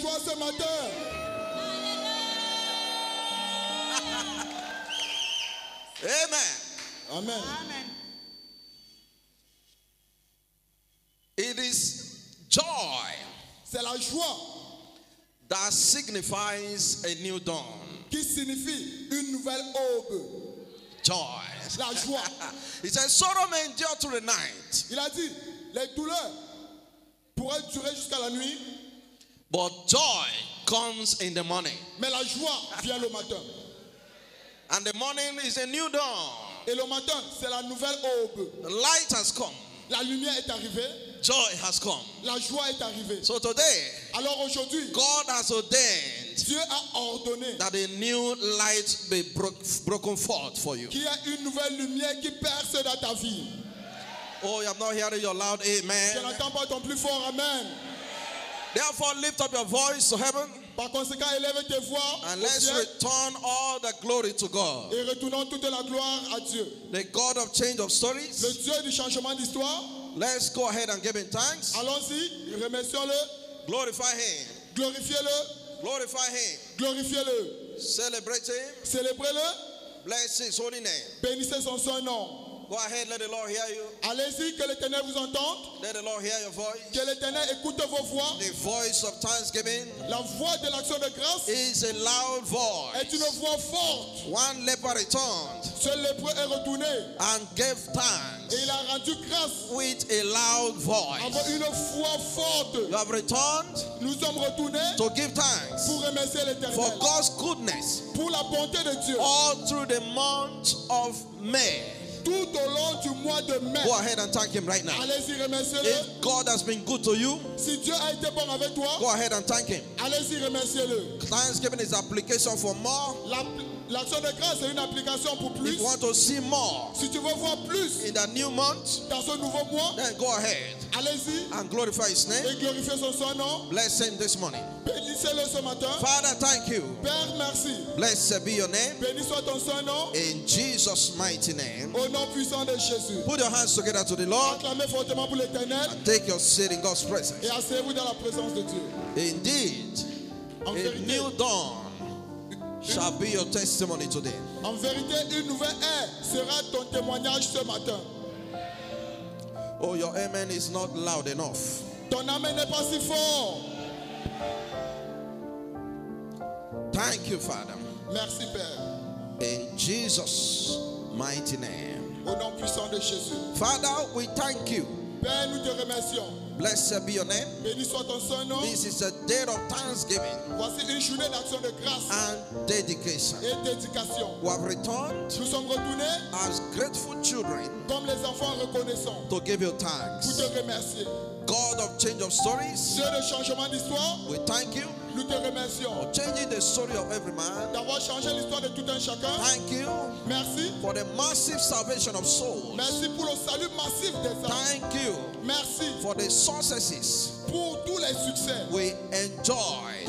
joie ce matin. Amen. Amen. Amen. It is joy C'est la joie that signifies a new dawn. qui signifie une nouvelle aube. Joy. La joie. He says, sorrow may endure to the night, Il a dit, les douleurs pourraient durer jusqu'à la nuit, but joy comes in the morning. mais la joie vient le matin. And the morning is a new dawn. Et le matin, c'est la nouvelle aube. The light has come. La lumière est arrivée, Joy has come. la joie est arrivée. So today, Alors aujourd'hui, God has ordained Dieu a ordonné that a new light be broken forth for you. qu'il y ait une nouvelle lumière qui perce dans ta vie. Oh, you have not heard your loud Je amen. n'entends pas ton plus fort amen. Therefore, lift up your voice to heaven Par conséquent, élève tes voix and au let's ciel return all the glory to God, et retournons toute la gloire à Dieu. the God of change of Le stories. Dieu du changement d'histoire. Let's go ahead and give him thanks. Allons-y, remercions-le, Glorify him. glorifiez-le, Glorify him. glorifiez-le, Celebrate him. célébrez-le, Bless his holy name. bénissez son saint nom. Go ahead, let the Lord hear you. Allez-y, que l'Éternel vous entende, Let the Lord hear your voice. que l'Éternel écoute vos voix. The voice of thanksgiving La voix de l'action de grâce is a loud est une voice. voix forte. One leper returned Ce lépreux est retourné and gave et thanks il a rendu grâce with a loud voice. avec une voix forte. You have returned Nous sommes retournés to give thanks pour remercier for l'Éternel, God's goodness pour la bonté de Dieu. all through the month of May. Tout au long du mois de mai. Go ahead and thank him right now. Allez-y, remerciez-le. If God has been good to you, Si Dieu a été bon avec toi, go ahead and thank him. allez-y, remerciez-le. Thanksgiving is application for more. L'action de grâce est une application pour If plus. you want to see more Si tu veux voir plus in the new month, dans ce nouveau mois, then go ahead allez-y and glorify his name. et glorifiez son saint nom. Bless him this morning. Bénissez-le ce matin. Father, thank you. Père, merci. Blessed be your name. Béni soit ton saint nom. In Jesus' mighty name. Au nom puissant de Jésus. Put your hands together to the Lord Acclamez fortement pour l'Éternel and take your seat in God's presence. et asseyez-vous dans la présence de Dieu. Indeed, En a vérité, new dawn shall be your testimony today. en vérité, une nouvelle ère sera ton témoignage ce matin. Oh, your amen is not loud enough. Ton amen n'est pas si fort. Thank you, Father. Merci Père. In Jesus' mighty name. Au nom puissant de Jésus. Father, we thank you. Père, nous te remercions. Blessed be your name. Béni soit ton saint nom. This is a day of thanksgiving Voici une journée d'action de grâce and dedication. et d'éducation. We have returned Nous sommes retournés as grateful children comme les enfants reconnaissants to give you pour thanks. te remercier. God of change of stories, Dieu de changement d'histoire, we thank you nous te remercions for changing the story of every man. d'avoir changé l'histoire de tout un chacun. Thank you Merci. for the massive salvation of souls. Merci pour le salut massif des âmes. Thank you Merci for the successes pour tous les succès we enjoy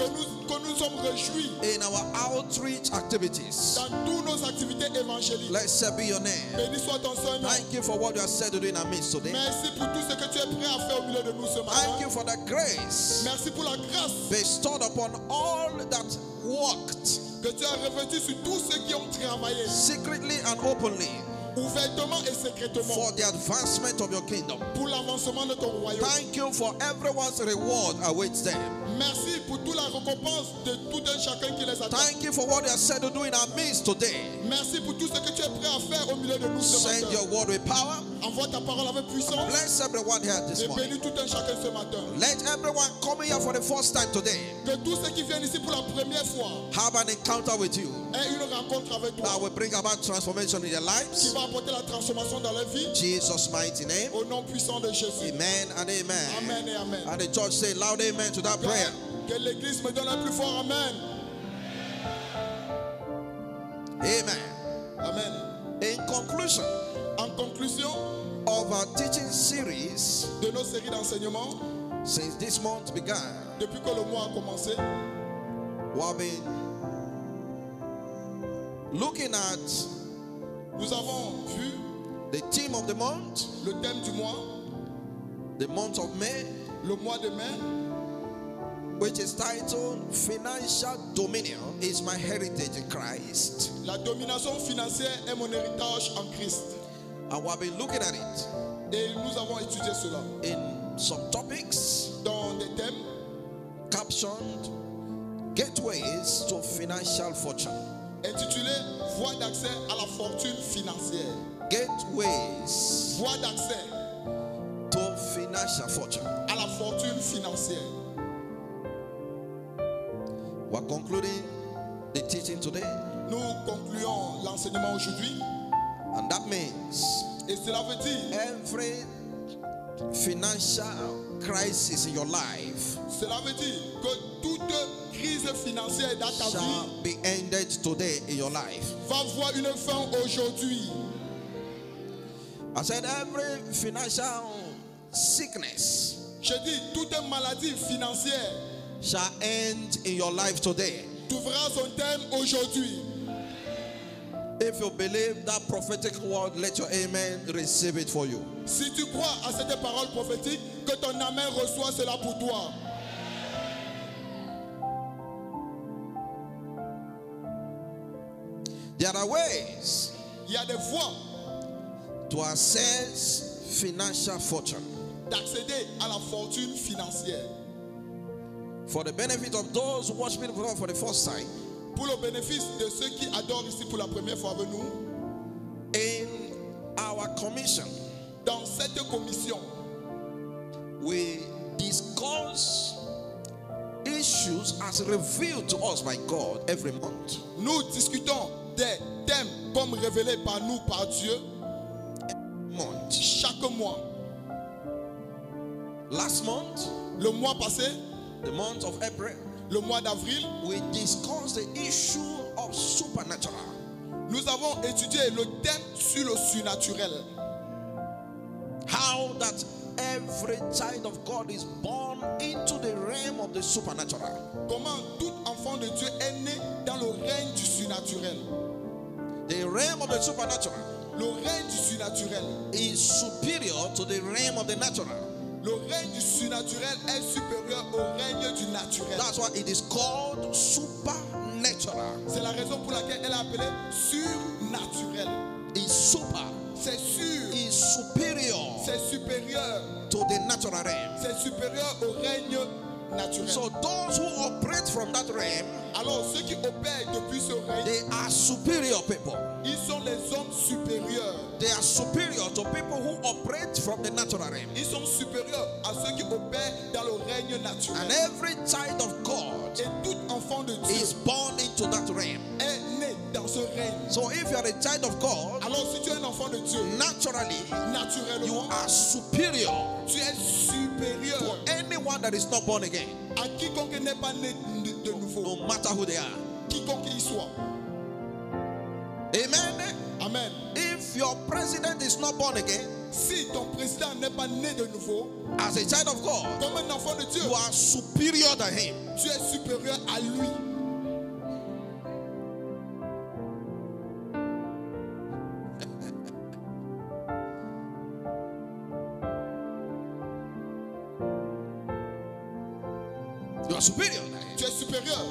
que nous sommes réjouis in our outreach activities. dans toutes nos activités évangéliques. Blessed be your name. Béni soit ton saint nom. Thank you for what you have said to do in our midst today. Merci pour tout ce que tu es prêt à faire au milieu de nous ce Thank matin. you for the grace Merci pour la grâce bestowed upon all that worked que tu as revêtue sur tous ceux qui ont travaillé secretly and openly ouvertement et secrètement for the advancement of your kingdom. pour l'avancement de ton royaume. Thank you for everyone's reward awaits them. Merci pour toute la récompense de tout un chacun qui les attend. Thank you for what you have said to do in our midst today. Merci pour tout ce que tu es prêt à faire au milieu de nous ce Send matin. your word with power. Envoie ta parole avec puissance Bless everyone here this et morning. bénis tout un chacun ce matin. Let everyone come here for the first time today Que tous ceux qui viennent ici pour la première fois have an encounter with you aient une rencontre avec that toi will bring about transformation in their qui lives. va apporter la transformation dans leur vie. Jesus' mighty name. Au nom puissant de Jésus. Amen and amen. Amen et amen. And the church say loud amen to that prayer. Que l'église me donne un plus fort amen. Amen. Amen. In conclusion En conclusion of our teaching series, de nos séries d'enseignements, since this month began, depuis que le mois a commencé, we have been looking at nous avons vu the theme of the month, le thème du mois, the month of May, le mois de mai, which is titled Financial Dominion is My Heritage in Christ. La domination financière est mon héritage en Christ. And we'll be looking at it Et nous avons étudié cela in some topics dans des thèmes captioned Gateways to Financial Fortune. intitulés Voie d'accès à la fortune financière. Gateways Voie d'accès to Financial Fortune. à la fortune financière. We're concluding the teaching today, Nous concluons l'enseignement aujourd'hui. and that means Et cela veut dire, every financial crisis in your life cela veut dire que toute crise financière dans ta shall vie be ended today in your life. va voir une fin aujourd'hui. I said every financial sickness Je dis, toute maladie financière shall end in your life today. trouvera son terme aujourd'hui. If you believe that prophetic word, let your amen receive it for you. Si tu crois à cette parole prophétique, que ton amen reçoit cela pour toi. There are ways Il y a des voies to access financial fortune. d'accéder à la fortune financière. For the benefit of those who watch me for the first time, Pour le bénéfice de ceux qui adorent ici pour la première fois avec nous, in our commission, dans cette commission, we discuss issues as revealed to us by God every month. nous discutons des thèmes comme révélés par nous, par Dieu, chaque mois. Last month, Le mois passé, the month of April, le mois d'avril, we discussed the issue of supernatural. nous avons étudié le thème sur le surnaturel. How that every child of God is born into the realm of the supernatural. Comment tout enfant de Dieu est né dans le règne du surnaturel. The realm of the supernatural Le règne du surnaturel. is superior to the realm of the natural. Le règne du surnaturel est supérieur au règne du naturel. That's why it is called supernatural. C'est la raison pour laquelle elle est appelée surnaturel. It's super. C'est sûr. It's superior C'est supérieur. to the natural realm. C'est supérieur au règne naturel. So those who operate from that realm, Alors ceux qui opèrent depuis ce règne, they are superior people. ils sont les hommes supérieurs. They are superior to people who operate from the natural realm. Ils sont supérieurs à ceux qui opèrent dans le règne naturel. And every child of God Et tout enfant de Dieu is born into that realm. est né dans ce règne. So if you are a child of God, Alors si tu es un enfant de Dieu, naturally you naturellement, are superior tu es supérieur to anyone that is not born again, à quiconque n'est pas né de nouveau, no matter who they are. quiconque il soit. Amen. Amen. If your president is not born again, Si ton président n'est pas né de nouveau, as a child of God, comme un enfant de Dieu, you are superior than him. tu es supérieur à lui. You are superior than him. Tu es supérieur.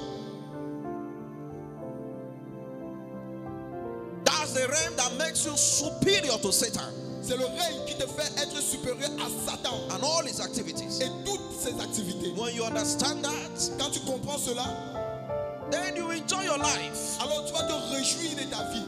That's the realm that makes you superior to Satan C'est le règne qui te fait être supérieur à Satan and all his activities. et toutes ses activités. When you understand that, Quand tu comprends cela, then you enjoy your life. alors tu vas te réjouir de ta vie.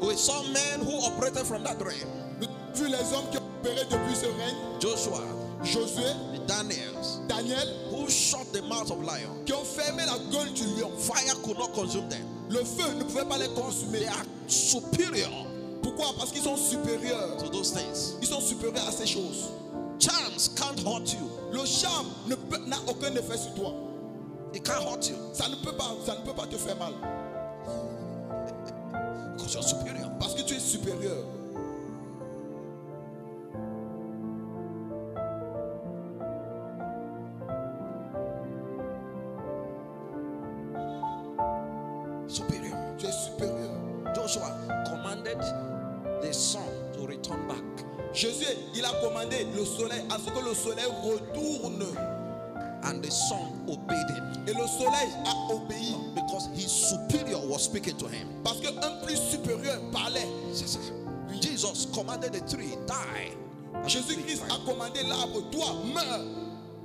We saw men who operated from that realm. Nous avons vu les hommes qui ont opéré depuis ce règne, Joshua, Josué, the Daniels, Daniel, who shut the mouth of lion. qui ont fermé la gueule du lion. Fire could not consume them. Le feu ne pouvait pas les consumer. They are superior Pourquoi? Parce qu'ils sont supérieurs. to those things. Ils sont supérieurs à ces choses. Charms can't hurt you. Le charme n'a aucun effet sur toi. It can't hurt you Ça ne peut pas te faire mal. because you're superior. Parce que tu es supérieur. Superior. Tu es supérieur. Joshua commanded the sun to return back. Jésus, il a commandé le soleil à ce que le soleil retourne. And the sun obeyed him. Et le soleil a obéi. Because his superior was speaking to him. Parce qu'un plus supérieur parlait. Jesus commanded the tree, die. Jésus-Christ a commandé l'arbre, toi, meurs.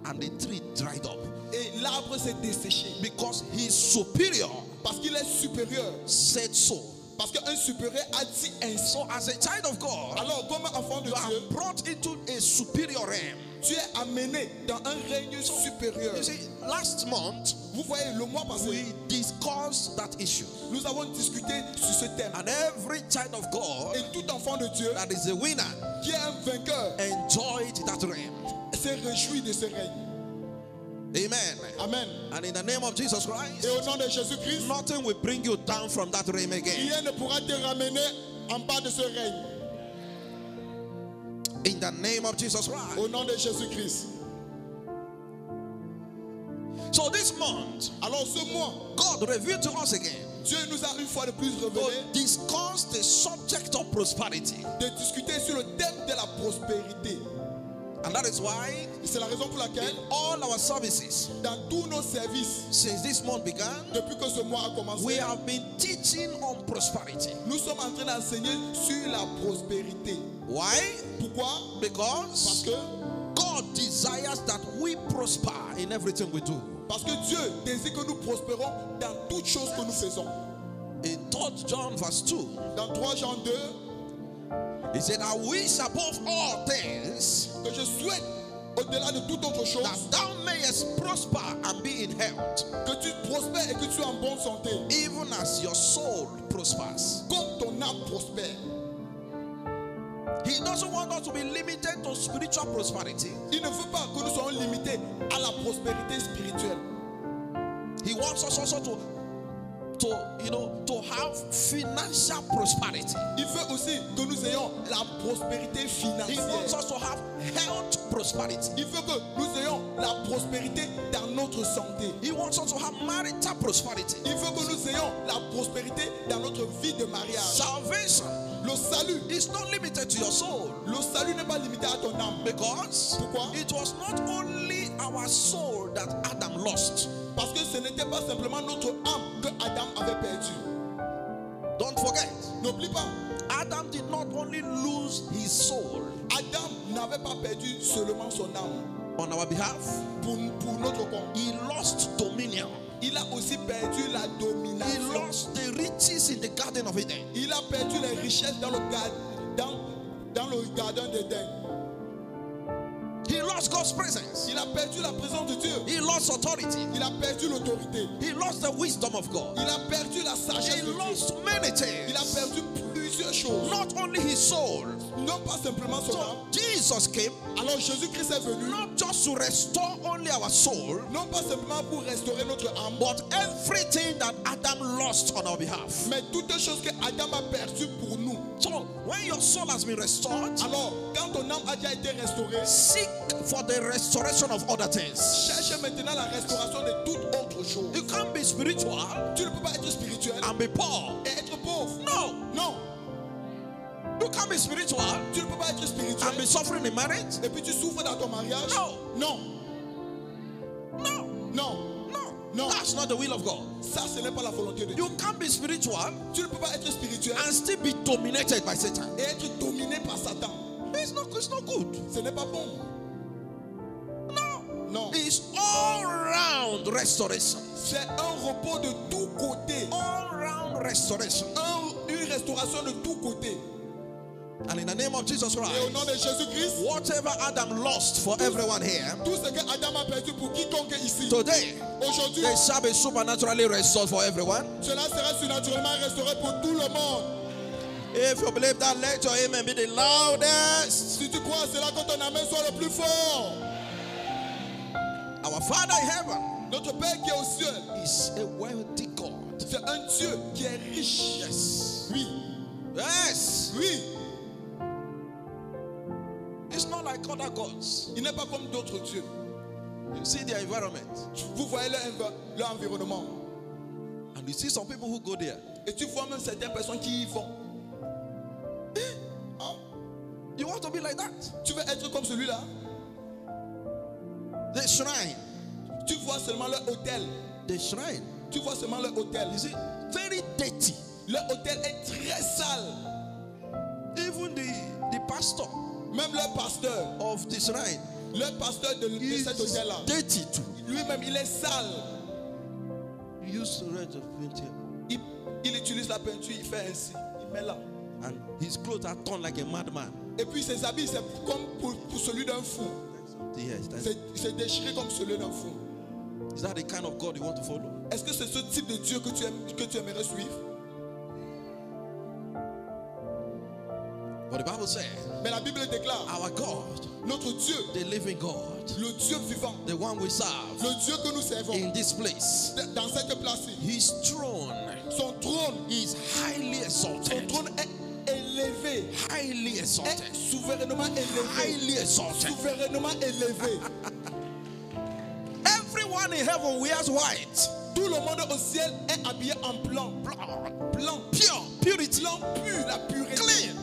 And the tree dried up. Et l'arbre s'est desséché. Because his superior Parce qu'il est supérieur. said so. Parce qu'un supérieur a dit ainsi. So as a child of God, Alors, comme enfant de you Dieu, are brought into a superior realm. tu es amené dans un règne supérieur. You see, last month Vous voyez, le mois passé, we discussed that issue. nous avons discuté sur ce thème. And every child of God Et tout enfant de Dieu that is a winner qui est un vainqueur enjoyed that realm. s'est réjoui de ce règne. Amen. Amen. And in the name of Jesus Christ, Et au nom de Jésus-Christ, nothing will bring you down from that realm again. rien ne pourra te ramener en bas de ce règne. In the name of Jesus Christ. Au nom de Jésus-Christ. So this month, Alors ce mois, God revealed to us again Dieu nous a une fois de plus to révélé discuss the subject of prosperity. de discuter sur le thème de la prospérité. And that is why Et c'est la raison pour laquelle, in all our services, dans tous nos services, since this month began, depuis que ce mois a commencé, we have been teaching on prosperity. nous sommes en train d'enseigner sur la prospérité. Why? Pourquoi? Parce Because que, God desires that we prosper in everything we do. parce que Dieu désire que nous prospérons dans toutes choses que nous faisons. In 3 John verse 2, Dans 3 Jean 2, he said, I wish above all things que je souhaite, au-delà de toute autre chose, that thou mayest prosper and be in health, que tu prospères et que tu sois en bonne santé, even as your soul prospers. comme ton âme prospère. He doesn't want us to be limited to spiritual prosperity. Il ne veut pas que nous soyons limités à la prospérité spirituelle. He wants us also to have financial prosperity. Il veut aussi que nous ayons la prospérité He wants financière. us to have health prosperity. Il veut que nous ayons la prospérité dans notre santé. He wants us to have marital prosperity. Il veut que nous ayons la prospérité dans notre vie de mariage. Salvation Le salut, is not limited to your soul, le salut n'est pas limité à ton âme. because Pourquoi? it was not only our soul that Adam lost. Parce que ce n'était pas simplement notre âme que Adam avait perdue. Don't forget, N'oublie pas, Adam did not only lose his soul Adam n'avait pas perdu seulement son âme on our behalf, pour notre compte. he lost dominion. Il a aussi perdu la He domination. lost the riches in the Garden of Eden. Il a perdu les richesses dans le jardin d'Éden. He lost God's presence. Il a perdu la présence de Dieu. He lost authority. Il a perdu l'autorité. He lost the wisdom of God. Il a perdu la sagesse He de Dieu. lost many Il a things. perdu plusieurs choses. Not only his soul. Non pas simplement son So âme. Jesus came Alors Jésus-Christ est venu, not just to restore only our soul, non pas simplement pour restaurer notre âme, but everything that Adam lost on our behalf. mais toutes les choses que Adam a perdues pour nous. So when your soul has been restored, Alors, quand ton âme a déjà été restaurée, seek for the restoration of other things. cherche maintenant la restauration de toute autre chose. You can't be spiritual Tu ne peux pas être spirituel and be poor. et être pauvre. No. Non, You can't be spiritual tu ne peux pas être and be spirituel suffering in marriage. et puis tu souffres dans ton mariage. No. Non, No. non, No. No. That's not the will of God. ça ce n'est pas la volonté de Dieu. You can't be spiritual Tu ne peux pas être spirituel and still be dominated by Satan. et être dominé par Satan. It's not good. Ce n'est pas bon. No. Non, It's all round restoration. c'est un repos de tous côtés. All round restoration. Une restauration de tous côtés. And in the name of Jesus Et au Christ, nom de Jésus-Christ, whatever Adam lost for everyone here, tout ce que Adam a perdu pour quiconque ici, today, aujourd'hui, they shall be supernaturally restored for everyone. cela sera surnaturellement restauré pour tout le monde. If you believe that, let your amen be the loudest. Si tu crois à cela, que ton amen soit le plus fort. Our Father in heaven Notre Père qui est au ciel, is a wealthy God. c'est un Dieu qui est riche. Yes. Oui, Yes. oui. It's not like other gods. Il n'est pas comme d'autres dieux. You see their environment, Vous voyez leur environnement. and you see some people who go there. Et tu vois même certaines personnes qui y vont. You want to be like that? Tu veux être comme celui-là? The shrine. Tu vois seulement leur hôtel. The shrine. Tu vois seulement leur hôtel. You see, very dirty. Leur hôtel est très sale. Even the pastor Même leur pasteur, of the shrine le pasteur de is cet hôtel-là, dirty too. lui-même, il est sale. He used to red of paint here. Il utilise la peinture, il fait ainsi. Il met là. And his clothes are torn like a madman. Et puis ses habits, c'est comme pour celui d'un fou. Yes, C'est déchiré comme celui d'un fou. is that the kind of God you want to follow? Est-ce que c'est ce type de Dieu que tu aimerais suivre? But the Bible says, Mais la Bible déclare, our God, notre Dieu, the living God, le Dieu vivant, the one we serve le Dieu que nous servons, in this place, dans cette place-ci, his throne son trône, is highly son exalted. trône est élevé, Highly exalted. est souverainement élevé, Highly exalted. souverainement élevé. Everyone in heaven wears white. Tout le monde au ciel est habillé en blanc, blanc, Pure. Purity. blanc pur, la pureté. Clean.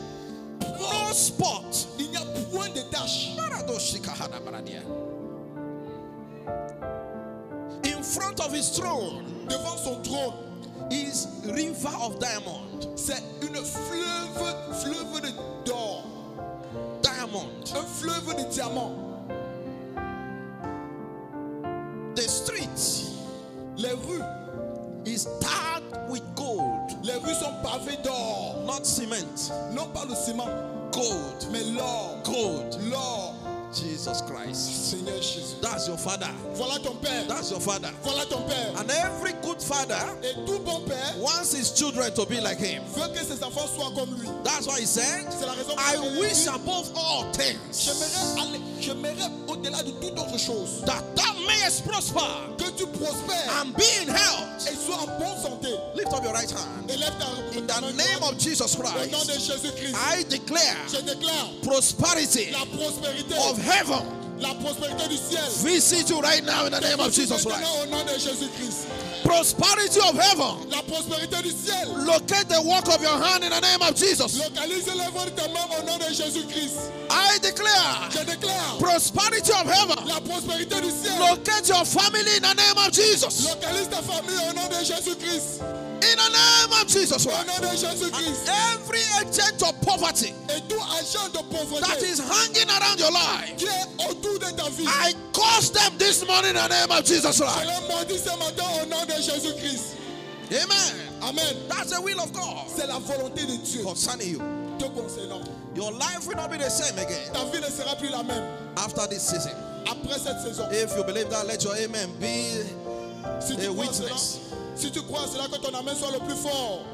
No spot. Il n'y a point de tache. In front of his throne Devant son trône, is river of diamond. c'est une fleuve d'or, Diamond. un fleuve de diamants. The street Les rues, is tarred with gold. les rues sont pavées d'or, Not cement. non pas le ciment, Gold. mais l'or, Gold. l'or. Jesus Christ. Seigneur Jésus. That's your father. Voilà ton père, That's your father. voilà ton père. And every good father Et tout bon père wants his children to be like him. veut que ses enfants soient comme lui. That's why he said, C'est la raison pour I laquelle il wish dit, above all things j'aimerais au-delà de toute autre chose that thou mayest prosper que tu prospères and be in health. et sois en bonne santé. Lift up your right hand. Élève In ta the main name droite. of Jesus Au nom de Christ, Jésus-Christ, I declare je déclare prosperity la prospérité, of heaven la prospérité du ciel. visit you right now in the name of Jesus Maintenant, Christ. au nom de Jésus-Christ, Prosperity of heaven la prospérité du ciel. locate the work of your hand in the name of Jesus. Localise l'œuvre de ta main au nom de Jésus-Christ. I declare Je déclare prosperity of heaven la prospérité du ciel. locate your family in the name of Jesus. Localise ta famille au nom de Jésus-Christ. In the name of Jesus Au Christ. nom de Jésus-Christ. Every agent of poverty Et tout agent de that pauvreté is hanging around your life, qui est autour de ta vie, I curse them this morning in the name of Jesus je Christ. les maudis ce matin au nom de Jésus-Christ. Amen. Amen. That's the will of God C'est la volonté de Dieu concerning you. te concernant. Your life will not be the same again Ta vie ne sera plus la même after this season. après cette saison. If you believe that, let your amen be Si tu a crois à cela, witness. si tu crois à cela, que ton amen soit le plus fort.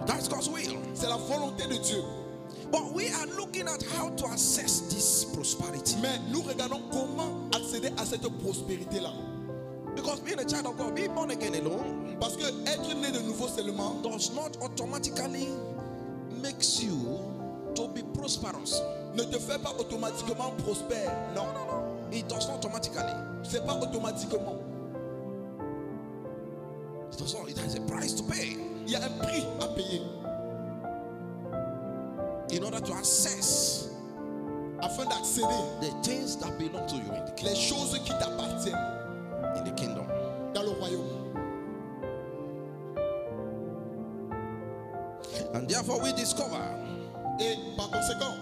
That's God's will. C'est la volonté de Dieu. But we are looking at how to assess this prosperity. Mais nous regardons comment accéder à cette prospérité-là. Because being a child of God, being born again alone, Parce que être né de nouveau seulement does not automatically makes you to be prosperous. ne te fait pas automatiquement prospère. Non, It does not automatically. c'est pas automatiquement. It does not. It has a price to pay Il y a un prix à payer in order to access afin d'accéder the things that belong to you in les choses qui t'appartiennent the kingdom. dans le royaume. And therefore we discover, Et par conséquent,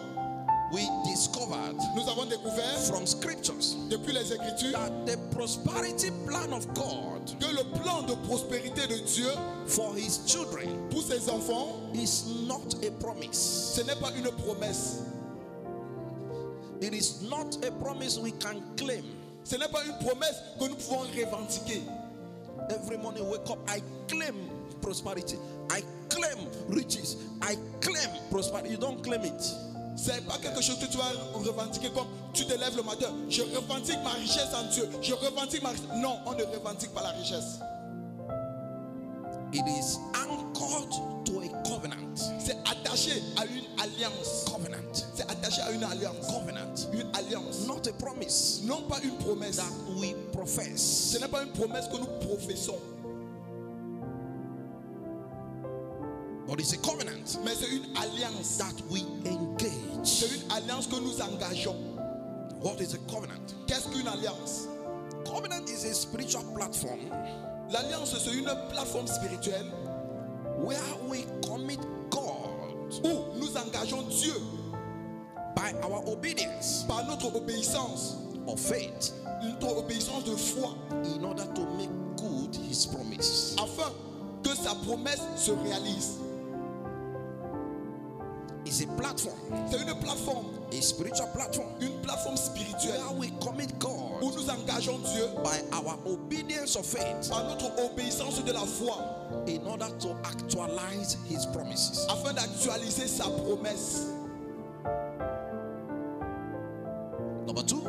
nous avons découvert from scriptures depuis les Écritures that the prosperity plan of God que le plan de prospérité de Dieu for his children pour ses enfants, is not a promise. ce n'est pas une promesse. It is not a promise we can claim. Ce n'est pas une promesse que nous pouvons revendiquer. Every morning wake up, I claim prosperity. I claim riches. I claim prosperity. You don't claim it. C'est pas quelque chose que tu vas revendiquer comme tu te lèves le matin. Je revendique ma richesse en Dieu. Je revendique ma richesse. Non, on ne revendique pas la richesse. It is anchored to a covenant. C'est attaché à une alliance. Covenant. C'est attaché à une alliance. Covenant. Une alliance. Not a promise Non pas une promesse. that we profess. Ce n'est pas une promesse que nous professons. But But it's a covenant Mais c'est une alliance. that we engage. C'est une alliance que nous engageons. What is a covenant? Qu'est-ce qu'une alliance? Covenant is a spiritual platform L'alliance, c'est une plateforme spirituelle where we commit God où nous engageons Dieu by our obedience par notre obéissance, of faith notre obéissance de foi, in order to make good his promise. afin que sa promesse se réalise. It's a platform, C'est une plateforme, a spiritual platform une plateforme spirituelle where we commit où God nous engageons Dieu by our obedience of faith par notre obéissance de la foi, in order to actualize his promises. afin d'actualiser sa promesse. Number two,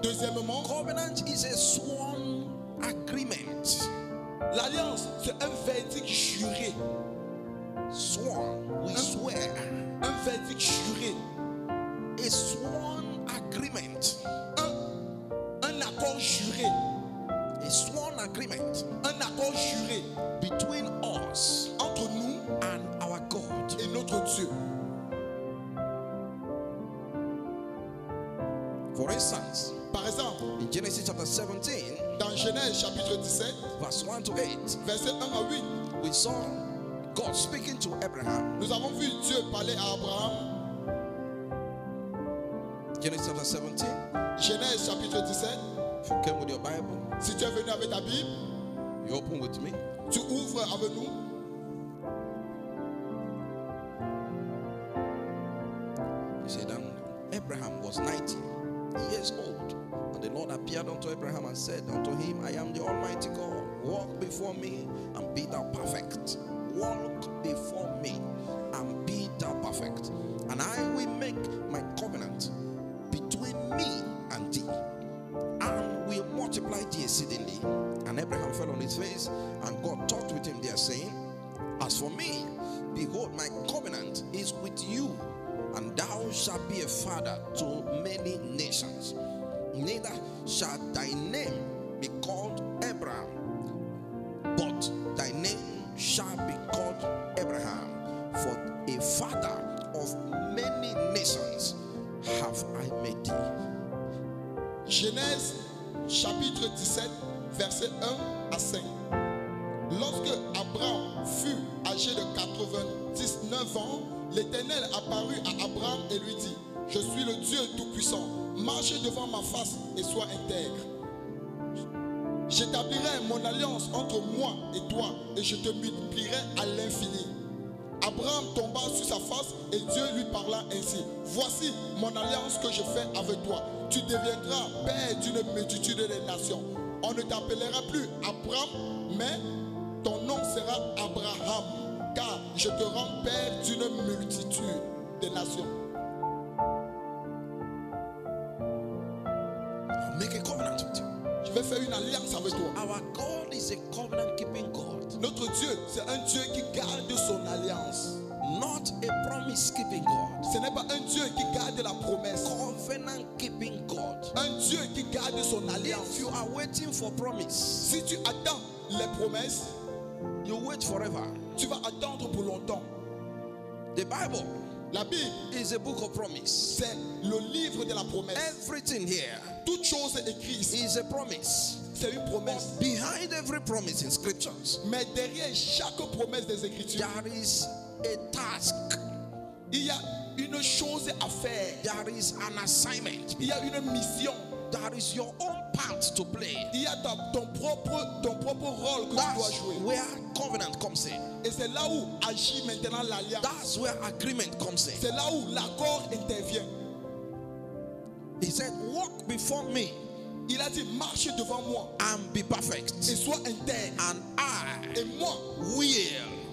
Deuxièmement, covenant is a sworn agreement. l'alliance, c'est un verdict juré. Sworn, we swear. Un verdict juré. A sworn agreement. Un accord juré. A sworn agreement Un accord juré between us entre nous and our God. et notre Dieu. For instance, Par exemple, in Genesis chapter 17, dans Genèse chapitre 17, verse 1 to 8, verset 1 à 8, we saw God speaking to Abraham. nous avons vu Dieu parler à Abraham. Genesis chapter 17. Genèse chapitre 17, If you came with your Bible, si tu es venu avec ta Bible, you open with me. tu ouvres avec nous. He said, and Abraham was 90 years old. And the Lord appeared unto Abraham and said unto him, I am the Almighty God. Walk before me and be thou perfect. Walk before me and be thou perfect. And I will make my covenant between me and thee, and will multiply thee exceedingly. And Abraham fell on his face, and God talked with him there, saying, as for me, behold, my covenant is with you, and thou shalt be a father to many nations. Neither shall thy name be called Abraham, but thy name shall be called Abraham, for a father of many nations have I made thee. Genèse chapitre 17, verset 1 à 5. Lorsque Abraham fut âgé de 99 ans, l'Éternel apparut à Abraham et lui dit, je suis le Dieu Tout-Puissant, marche devant ma face et sois intègre. J'établirai mon alliance entre moi et toi et je te multiplierai à l'infini. Abraham tomba sur sa face et Dieu lui parla ainsi. Voici mon alliance que je fais avec toi. Tu deviendras père d'une multitude de nations. On ne t'appellera plus Abraham, mais ton nom sera Abraham, car je te rends père d'une multitude de nations. I'll make a covenant with you. Je vais faire une alliance avec toi. Our God is a covenant keeping God, Notre Dieu, c'est un Dieu qui garde son alliance. not a promise keeping God. Ce n'est pas un Dieu qui garde la promesse. Covenant keeping God. Un Dieu qui garde son alliance. If you are waiting for promise, Si tu attends les promesses, you wait forever. tu vas attendre pour longtemps. The Bible La Bible, is a book of promise. c'est le livre de la promesse. Everything here Toute chose écrite ici, is a promise. c'est une promesse. Behind every promise in scriptures, Mais derrière chaque promesse des Écritures, there is a task, il y a une chose à faire. there is an assignment, Il y a une mission. there is your own part to play. Il y a ton propre rôle que tu dois That's jouer. where covenant comes in. Et c'est là où agit maintenant l'alliance. That's where agreement comes in. C'est là où l'accord intervient. He said, walk before me Il a dit, marche devant moi and be perfect, et sois intègre. and I Et moi, will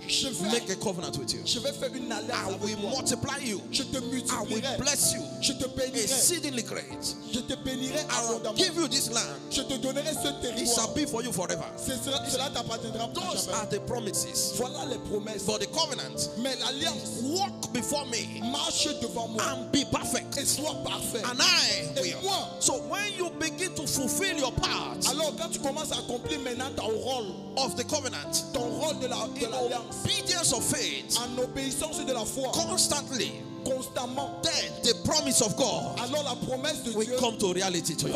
je make vais a covenant with you. faire une alliance I avec will toi. multiply you. Je te I will multiplierai. bless you Je te bénirai. exceedingly great. Je te bénirai I will abondamment. give you this land. Je te donnerai ce It shall territoire. be for you forever. Cela t'appartiendra pour Those jamais. are the promises. Voilà les promesses. But the covenant, Mais l'alliance, walk before me marche devant moi and be perfect, et sois parfait. and I Et will. moi, So when you begin to fulfill your part, alors quand tu commences à accomplir maintenant ton rôle of the covenant, de in l'alliance, obedience of faith, en obéissance de la foi, constantly, constamment, then the promise of God alors la promesse de will Dieu come to reality to you.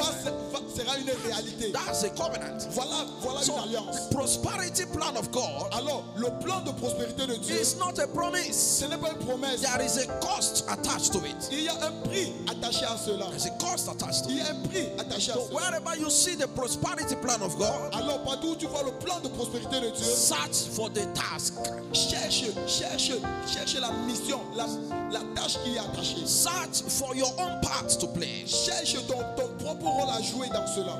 sera une réalité. That's a covenant. Voilà So, une alliance. prosperity plan of God Alors, le plan de prospérité de Dieu, is not a promise. ce n'est pas une promesse. There is a cost attached to it. Il y a un prix attaché à cela. There's a cost attached to Il y it. a un prix attaché à So cela. wherever you see the prosperity plan of God, Alors, partout où tu vois le plan de prospérité de Dieu, search for the task. cherche la mission, la tâche qui est attachée. Search for your own part to play. Cherche ton propre rôle à jouer dans cela.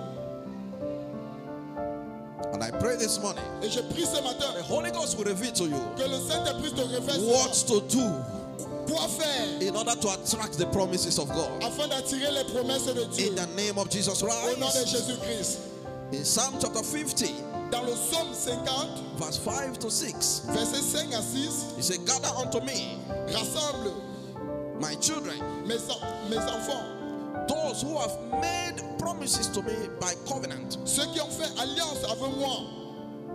And I pray this morning, Et je prie ce matin the Holy Ghost will reveal to you que le Saint-Esprit te révèle what cela. to do Quoi faire in order to attract the promises of God. afin d'attirer les promesses de Dieu. In the name of Jesus Au nom de Christ. Jésus-Christ. In Psalm chapter 50, Dans le psaume 50, verse 5 to 6, versets 5 à 6, he said, gather unto me rassemble my children, mes enfants, those who have made promises to me by covenant, ceux qui ont fait alliance avec moi,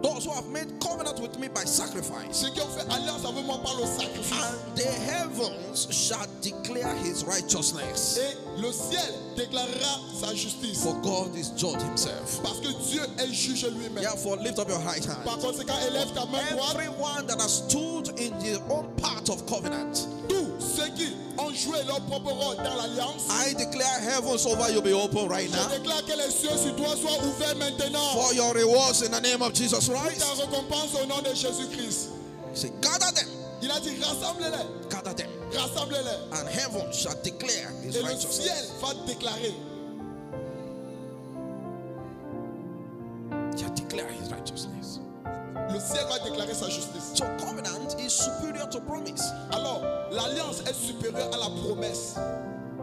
those who have made covenant with me by sacrifice, ceux qui ont fait alliance avec moi par le sacrifice. and the heavens shall declare his righteousness. Et le ciel déclarera sa justice. For God is judge himself. Parce que Dieu est juge lui-même. Therefore, lift up your right hand. Par conséquent, élève ta main droite. Everyone that has stood in their own part of covenant, Tous ceux qui ont joué leur propre rôle dans l'alliance, I declare heavens over you be open right je now déclare que les cieux sur toi soient ouverts maintenant. for your rewards in the name of Jesus Pour ta Christ. récompense au nom de Jésus-Christ. Say, gather them, Il a dit rassemble-les, gather them, rassemble-les. and heaven shall declare his Et le righteousness. ciel va déclarer. Shall declare his righteousness. Le ciel va déclarer sa justice. So covenant is superior to promise. Alors, l'alliance est supérieure à la promesse.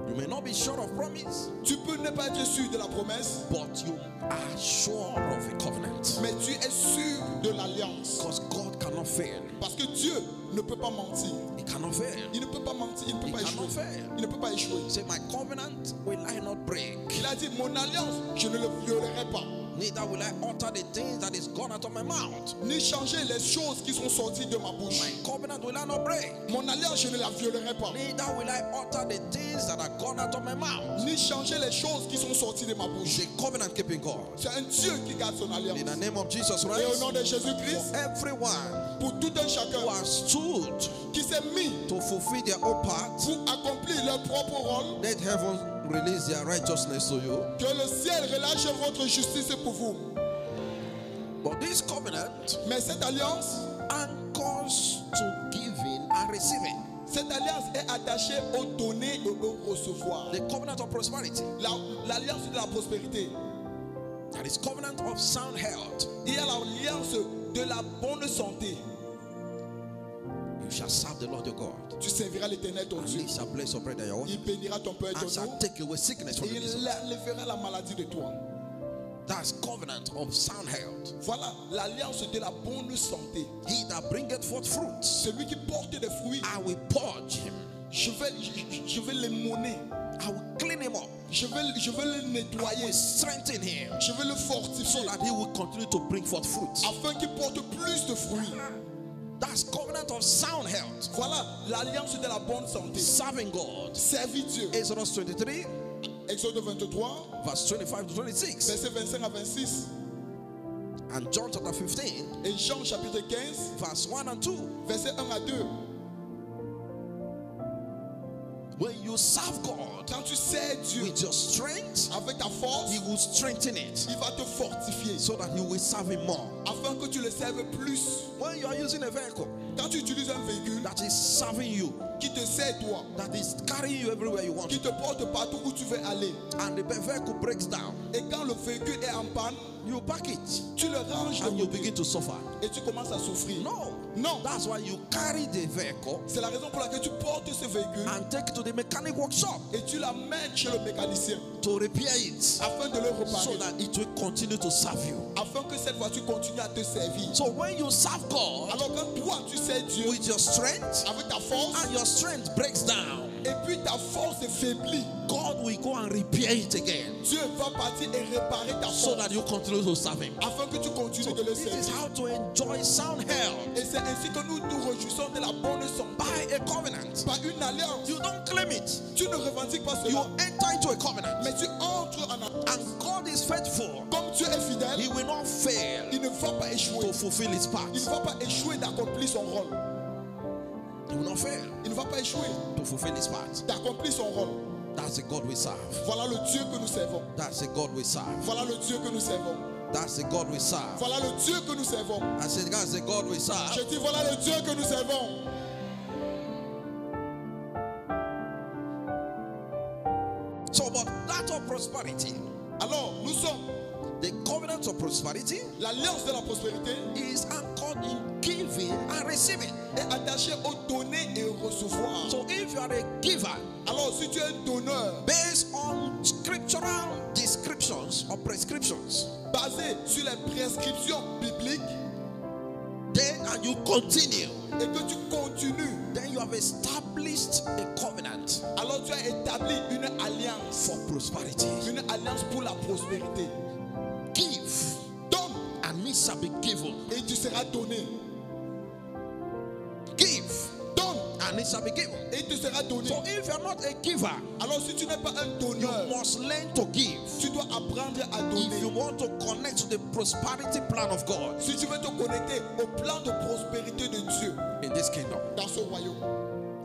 You may not be sure of promise, Tu peux ne pas être sûr de la promesse, but you are sure of a covenant. mais tu es sûr de l'alliance. Because God cannot fail. Parce que Dieu ne peut pas mentir. He cannot fail. Il ne peut pas mentir, il ne peut He pas cannot échouer. fail. Il ne peut pas échouer. Say, my covenant will I not break. Il a dit, mon alliance, je ne le violerai pas. Neither will I utter the things that is gone out of my mouth. Ni changer les choses qui sont sorties de ma bouche. My covenant will I not break. Mon alliance, je ne la violerai pas. Neither will I utter the things that are gone out of my mouth. Ni changer les choses qui sont sorties de ma bouche. He's a covenant keeping God. C'est un Dieu qui garde son alliance. In the name of Jesus Et au Christ, nom de Jésus-Christ, everyone pour tout un chacun who has stood qui s'est mis to fulfill their own part, pour accomplir leur propre rôle, let heaven release their righteousness to you. que le ciel relâche votre justice pour vous. But this covenant Mais cette alliance, anchors to giving and receiving. cette alliance est attachée au donner et au recevoir. The covenant of prosperity. L'alliance de la prospérité. That is covenant of sound health. Il y a l'alliance de la bonne santé. You shall serve the Lord your God. Tu serviras l'Éternel ton And Dieu. he shall bless your bread and your water. Il bénira ton pain et And ton shall eau. take away sickness from Et the midst of il you. enlèvera la maladie de toi. That's covenant of sound health. Voilà l'alliance de la bonne santé. He that bringeth forth fruits, Celui qui porte des fruits, I will purge him. je vais les monner. I will clean him up. Je vais le I nettoyer. will strengthen him Je vais le so fortifier. that he will continue to bring forth fruits. Afin qu'il porte plus de fruits. That's covenant of sound health. Voilà l'alliance de la bonne santé. Serving God. Servir Dieu. Exodus 23, Exode 23, verse 25 to 26. versets 25 à 26. And John chapter 15, Et Jean chapitre 15, verse 1 and 2. versets 1 à 2. When you serve God Quand tu sers Dieu with your strength, avec ta force, he will strengthen it il va te fortifier. so that you will serve him more. Afin que tu le serves plus. When you are using a vehicle Quand tu utilises un véhicule that is serving you, qui te sert toi, that is carrying you everywhere you want qui to, te porte partout où tu veux aller. and the vehicle breaks down, Et quand le véhicule est en panne, you pack it tu le ranges de and you côté begin to suffer. et tu commences à souffrir. No, Non, that's why you carry the vehicle c'est la raison pour laquelle tu portes ce véhicule and take it to the mechanic workshop et tu l'amènes chez le mécanicien to repair it afin de le so réparer. that it will continue to serve you. Afin que cette voiture continue à te servir. So when you serve God Alors quand toi tu sers Dieu with your strength avec ta force and your strength breaks down, et puis ta force est faiblie, God will go and repair it again Dieu va partir et réparer ta so force that you continue to serve Him. afin que tu continues de le This is servir. how to enjoy sound health Et c'est ainsi que nous nous réjouissons de la bonne santé. by a covenant. Par une alliance, You don't claim it. tu ne revendiques pas You cela, enter into a covenant. mais tu entres en alliance. And God is faithful. Comme Dieu est fidèle, He will not fail il ne va pas échouer. to fulfill His part. Il ne va pas échouer d'accomplir son rôle. He will not fail Il ne va pas échouer to fulfill His part. d'accomplir son rôle. That's the God we serve. Voilà le Dieu que nous servons. That's the God we serve. Voilà le Dieu que nous servons. That's the God we serve. Voilà le Dieu que nous servons. I said, that's the God we serve. Je dis voilà le Dieu que nous servons. So, but that of prosperity, Alors, nous sommes the covenant of prosperity, l'alliance de la prospérité is anchored in giving and receiving. est attachée au donner et au recevoir. So, if you are a giver, Alors, si tu es un donneur based on scriptural descriptions or prescriptions, basé sur les prescriptions bibliques then and you continue, et que tu continues, then you have established a covenant alors tu as établi une alliance. for prosperity. Une alliance pour la prospérité. Give, Donne and it shall be given. et tu seras donné. Give, Donne and it shall be given. et tu seras donné. So, if you are not a giver, Alors, si tu n'es pas un you donneur, must learn to give. tu dois apprendre à If you donner. want to connect to the prosperity plan of God Si tu veux te connecter au plan de prospérité de Dieu in this kingdom, dans ce royaume,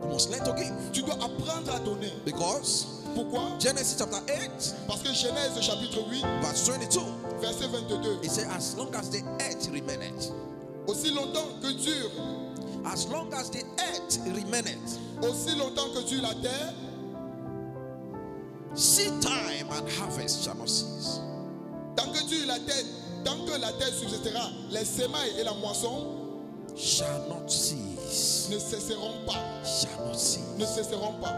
you must learn to give. tu dois apprendre à donner. Because Pourquoi? Genesis chapter 8, Parce que Genèse chapitre 8, verse 22, verset 22. it says, as long as the earth remaineth, Aussi longtemps que dure, as long as the earth remaineth, aussi longtemps que dure la terre, seed time and harvest shall not cease. tant que dure la terre, tant que la terre subsistera, les semailles et la moisson Shall not cease. ne cesseront pas. Shall not cease. Ne cesseront pas.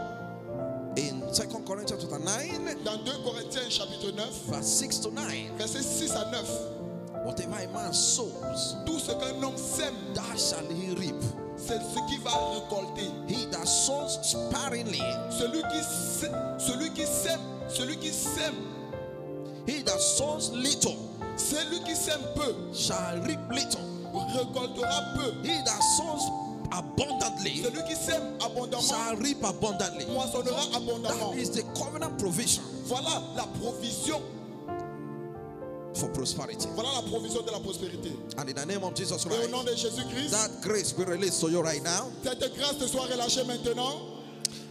In 2 Corinthians chapter 9, Dans 2 Corinthiens chapitre 9, verse 6 to 9, versets 6 à 9, whatever a man sows, tout ce qu'un homme sème, that shall he reap. c'est ce qu'il va récolter. He that sows sparingly, Celui qui sème, he that sows little, celui qui sème peu, shall reap little. récoltera peu. He that sows abundantly, Celui qui sème abondamment, shall reap abundantly. moissonnera abondamment. That is the covenant provision Voilà la provision. for prosperity. Voilà la provision de la prospérité. And in the name of Jesus Et au Christ, nom de Jésus-Christ, that grace be released to you right now. cette grâce te soit relâchée maintenant.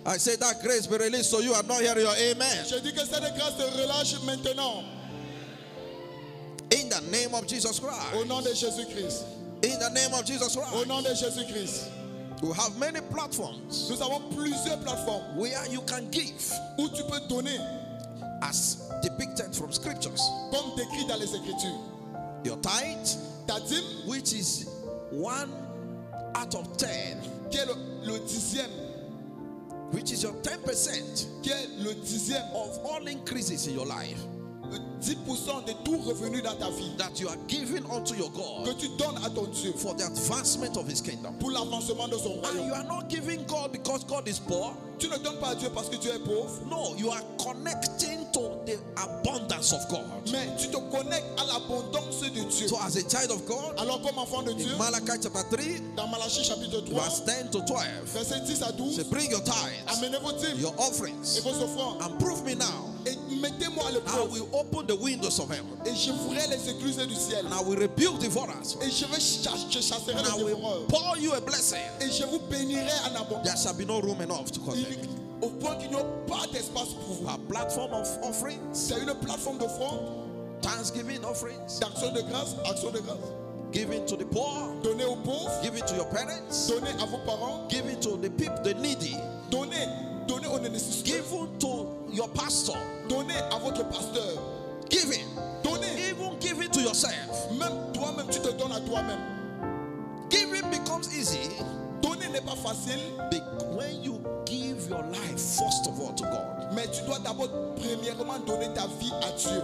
I say that grace be released to you. I'm not hearing your amen. Je dis que cette grâce te relâche maintenant. In the name of Jesus Au Christ. nom de Jésus-Christ. In the name of Jesus Au Christ. nom de Jésus-Christ. We have many platforms Nous avons plusieurs plateformes where you can give où tu peux donner, as depicted from scriptures. comme décrit dans les Écritures. Your tithe, Ta dîme, which is 1 out of 10, qui est le dixième, which is your 10% qui est le dixième, of all increases in your life le 10% de tout revenu dans ta vie that you are giving unto your que God tu donnes à ton Dieu for the advancement of his kingdom. pour l'avancement de son And royaume. you are not giving God because God is poor. Tu ne donnes pas à Dieu parce que Dieu est pauvre, No, you are connecting to the abundance of God. mais tu te connectes à l'abondance de Dieu. So as a child of God, Alors comme enfant de Dieu, in Malachi chapter 3, dans Malachie chapitre 3, verse 10 to 12, versets 10 à 12, say, bring your tithes, amenez vos dîmes your et offerings, vos offrandes and prove me now. et mettez-moi à I l'épreuve will open the windows of heaven, et j'ouvrirai les écluses du ciel and I will rebuke devourers, et je chasserai and I les will dévoreurs pour you a blessing. et je vous bénirai en abondance. There shall be no room enough to contain. Au point qu'il n'y a pas d'espace pour vous. A platform of offerings, C'est une plateforme d'offrande, thanksgiving offerings, d'action de grâce, action de grâce. giving to the poor, Donnez aux pauvres, giving to your parents, donnez à vos parents, giving to the people, the needy, donnez aux nécessiteux, giving to your pastor, donnez à votre pasteur, giving, donnez, even giving to yourself. même toi-même, tu te donnes à toi-même. Giving becomes easy Donner n'est pas facile, when you give your life first of all to God. mais tu dois d'abord premièrement donner ta vie à Dieu.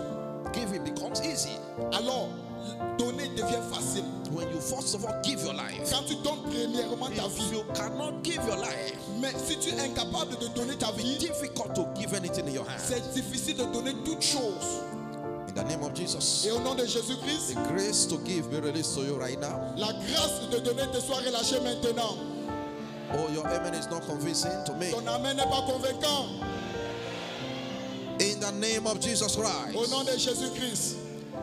Giving becomes easy Alors, donner devient facile. When you first of all give your life, Quand tu donnes premièrement ta if vie, you cannot give your life, mais si tu es incapable de donner ta vie, difficult to give anything in your hand. c'est difficile de donner toute chose. In the name of Jesus, Et au nom de Jésus-Christ, the grace to give be released to you right now. la grâce de donner te soit relâchée maintenant. Oh, your amen is not convincing to me. Ton amen n'est pas convaincant. In the name of Jesus Christ. Au nom de Jésus-Christ.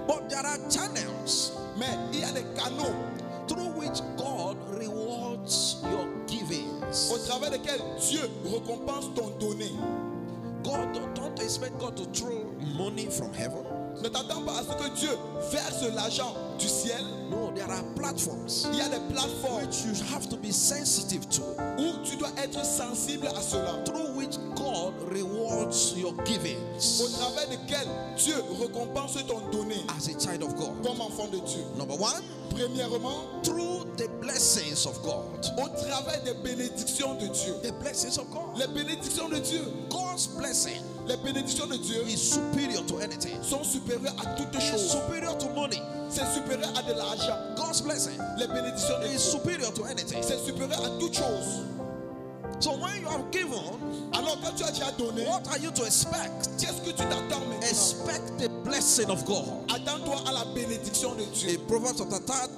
But there are channels Mais il y a des canaux through which God rewards your givings. au travers desquels Dieu récompense ton donné. God, don't expect God to throw money from heaven. Ne t'attends pas à ce que Dieu verse l'argent du ciel. No, there are platforms Il y a des plateformes which you have to be sensitive to, où tu dois être sensible à cela. through which God rewards your Au givings travers desquels Dieu récompense ton donné as a child of God. comme enfant de Dieu. Number one, Premièrement, through the blessings of God. au travers des bénédictions de Dieu. The blessings of God. Les bénédictions de Dieu. God's blessing Les bénédictions de Dieu is superior to anything. sont supérieures à toutes It's choses. superior to money. C'est supérieur à de l'argent. God's blessing Les bénédictions de is Dieu, superior to anything. c'est supérieur à toute chose. So when you have given, Alors quand tu as déjà donné, what are you to expect? qu'est-ce que tu t'attends maintenant? Expect the blessing of God. Attends-toi à la bénédiction de Dieu. In Proverbs chapter 30,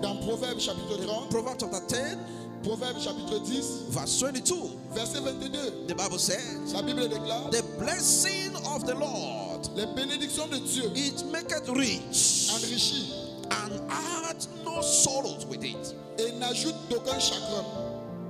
Dans Proverbe chapitre 30, Proverbs chapter 10, Proverbe chapitre 10, verse 22, verset 22, the Bible says, la Bible déclare, the blessing of the Lord, les bénédictions de Dieu it maketh rich enrichit and adds no sorrows with it. et n'ajoute d'aucun chagrin.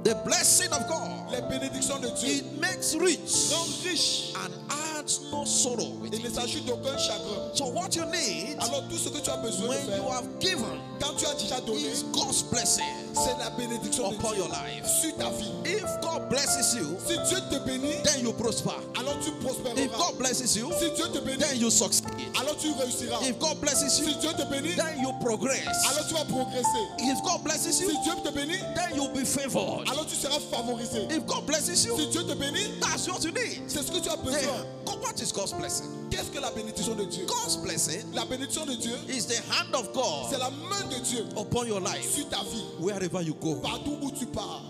The blessing of God, Les bénédictions de Dieu it makes rich rendent riche and adds no sorrow with et ne it. s'ajoute d'aucun chagrin. So what you need Alors tout ce que tu as besoin de when you faire, have given quand tu as déjà donné, is God's blessing c'est la bénédiction de upon Dieu your life. sur ta vie. If God blesses you, Si Dieu te bénit, then you prosper. alors tu If prospéreras. God blesses you, Si Dieu te bénit, then you succeed. alors tu réussiras. If God blesses you, Si Dieu te bénit, then you progress. alors tu vas progresser. If God blesses Si you, Dieu te bénit, then you'll be favored. alors tu seras favorisé. If God blesses you, Si Dieu te bénit, that's what you need. c'est ce que tu as Hey, besoin. what is God's blessing? Qu'est-ce que la bénédiction de Dieu? God's blessing La bénédiction de Dieu, is the hand of God c'est la main de Dieu upon your life, sur ta vie, wherever you go. partout où tu pars.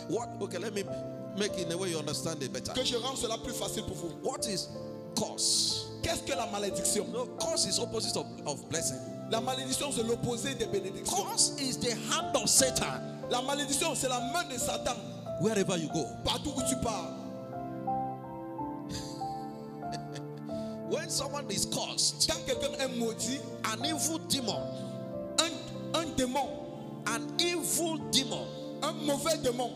What? Okay, let me make it in a way you understand it better. Que je rende cela plus facile pour vous. What is curse? Qu'est-ce que la malédiction? No, curse is opposite of blessing. La malédiction, c'est l'opposé des bénédictions. Curse is the hand of Satan La malédiction, c'est la main de Satan, wherever you go. partout où tu pars. When someone is cursed, Quand quelqu'un est maudit, an evil demon, un démon, un mauvais démon,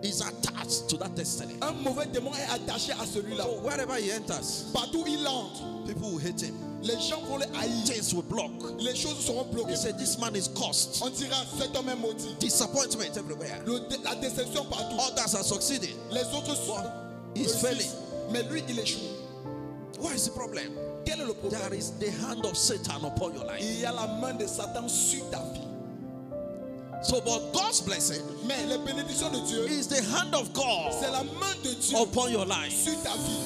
is attached to that destiny. un mauvais démon est attaché à celui-là. So wherever he enters, Partout où il entre, people will hate him. les gens vont le haïr. Things will block. Les choses seront bloquées. They say this man is cursed. On dira cet homme est maudit. Disappointment everywhere. La déception partout. Others are succeeding. Les autres He's réussissent, failing. mais lui il échoue. What is the problem? Quel est le problème? There is the hand of Satan upon your life. Il y a la main de Satan sur ta vie. So, but God's blessing Mais les bénédictions de Dieu, is the hand of God c'est la main de Dieu upon your life. sur ta vie.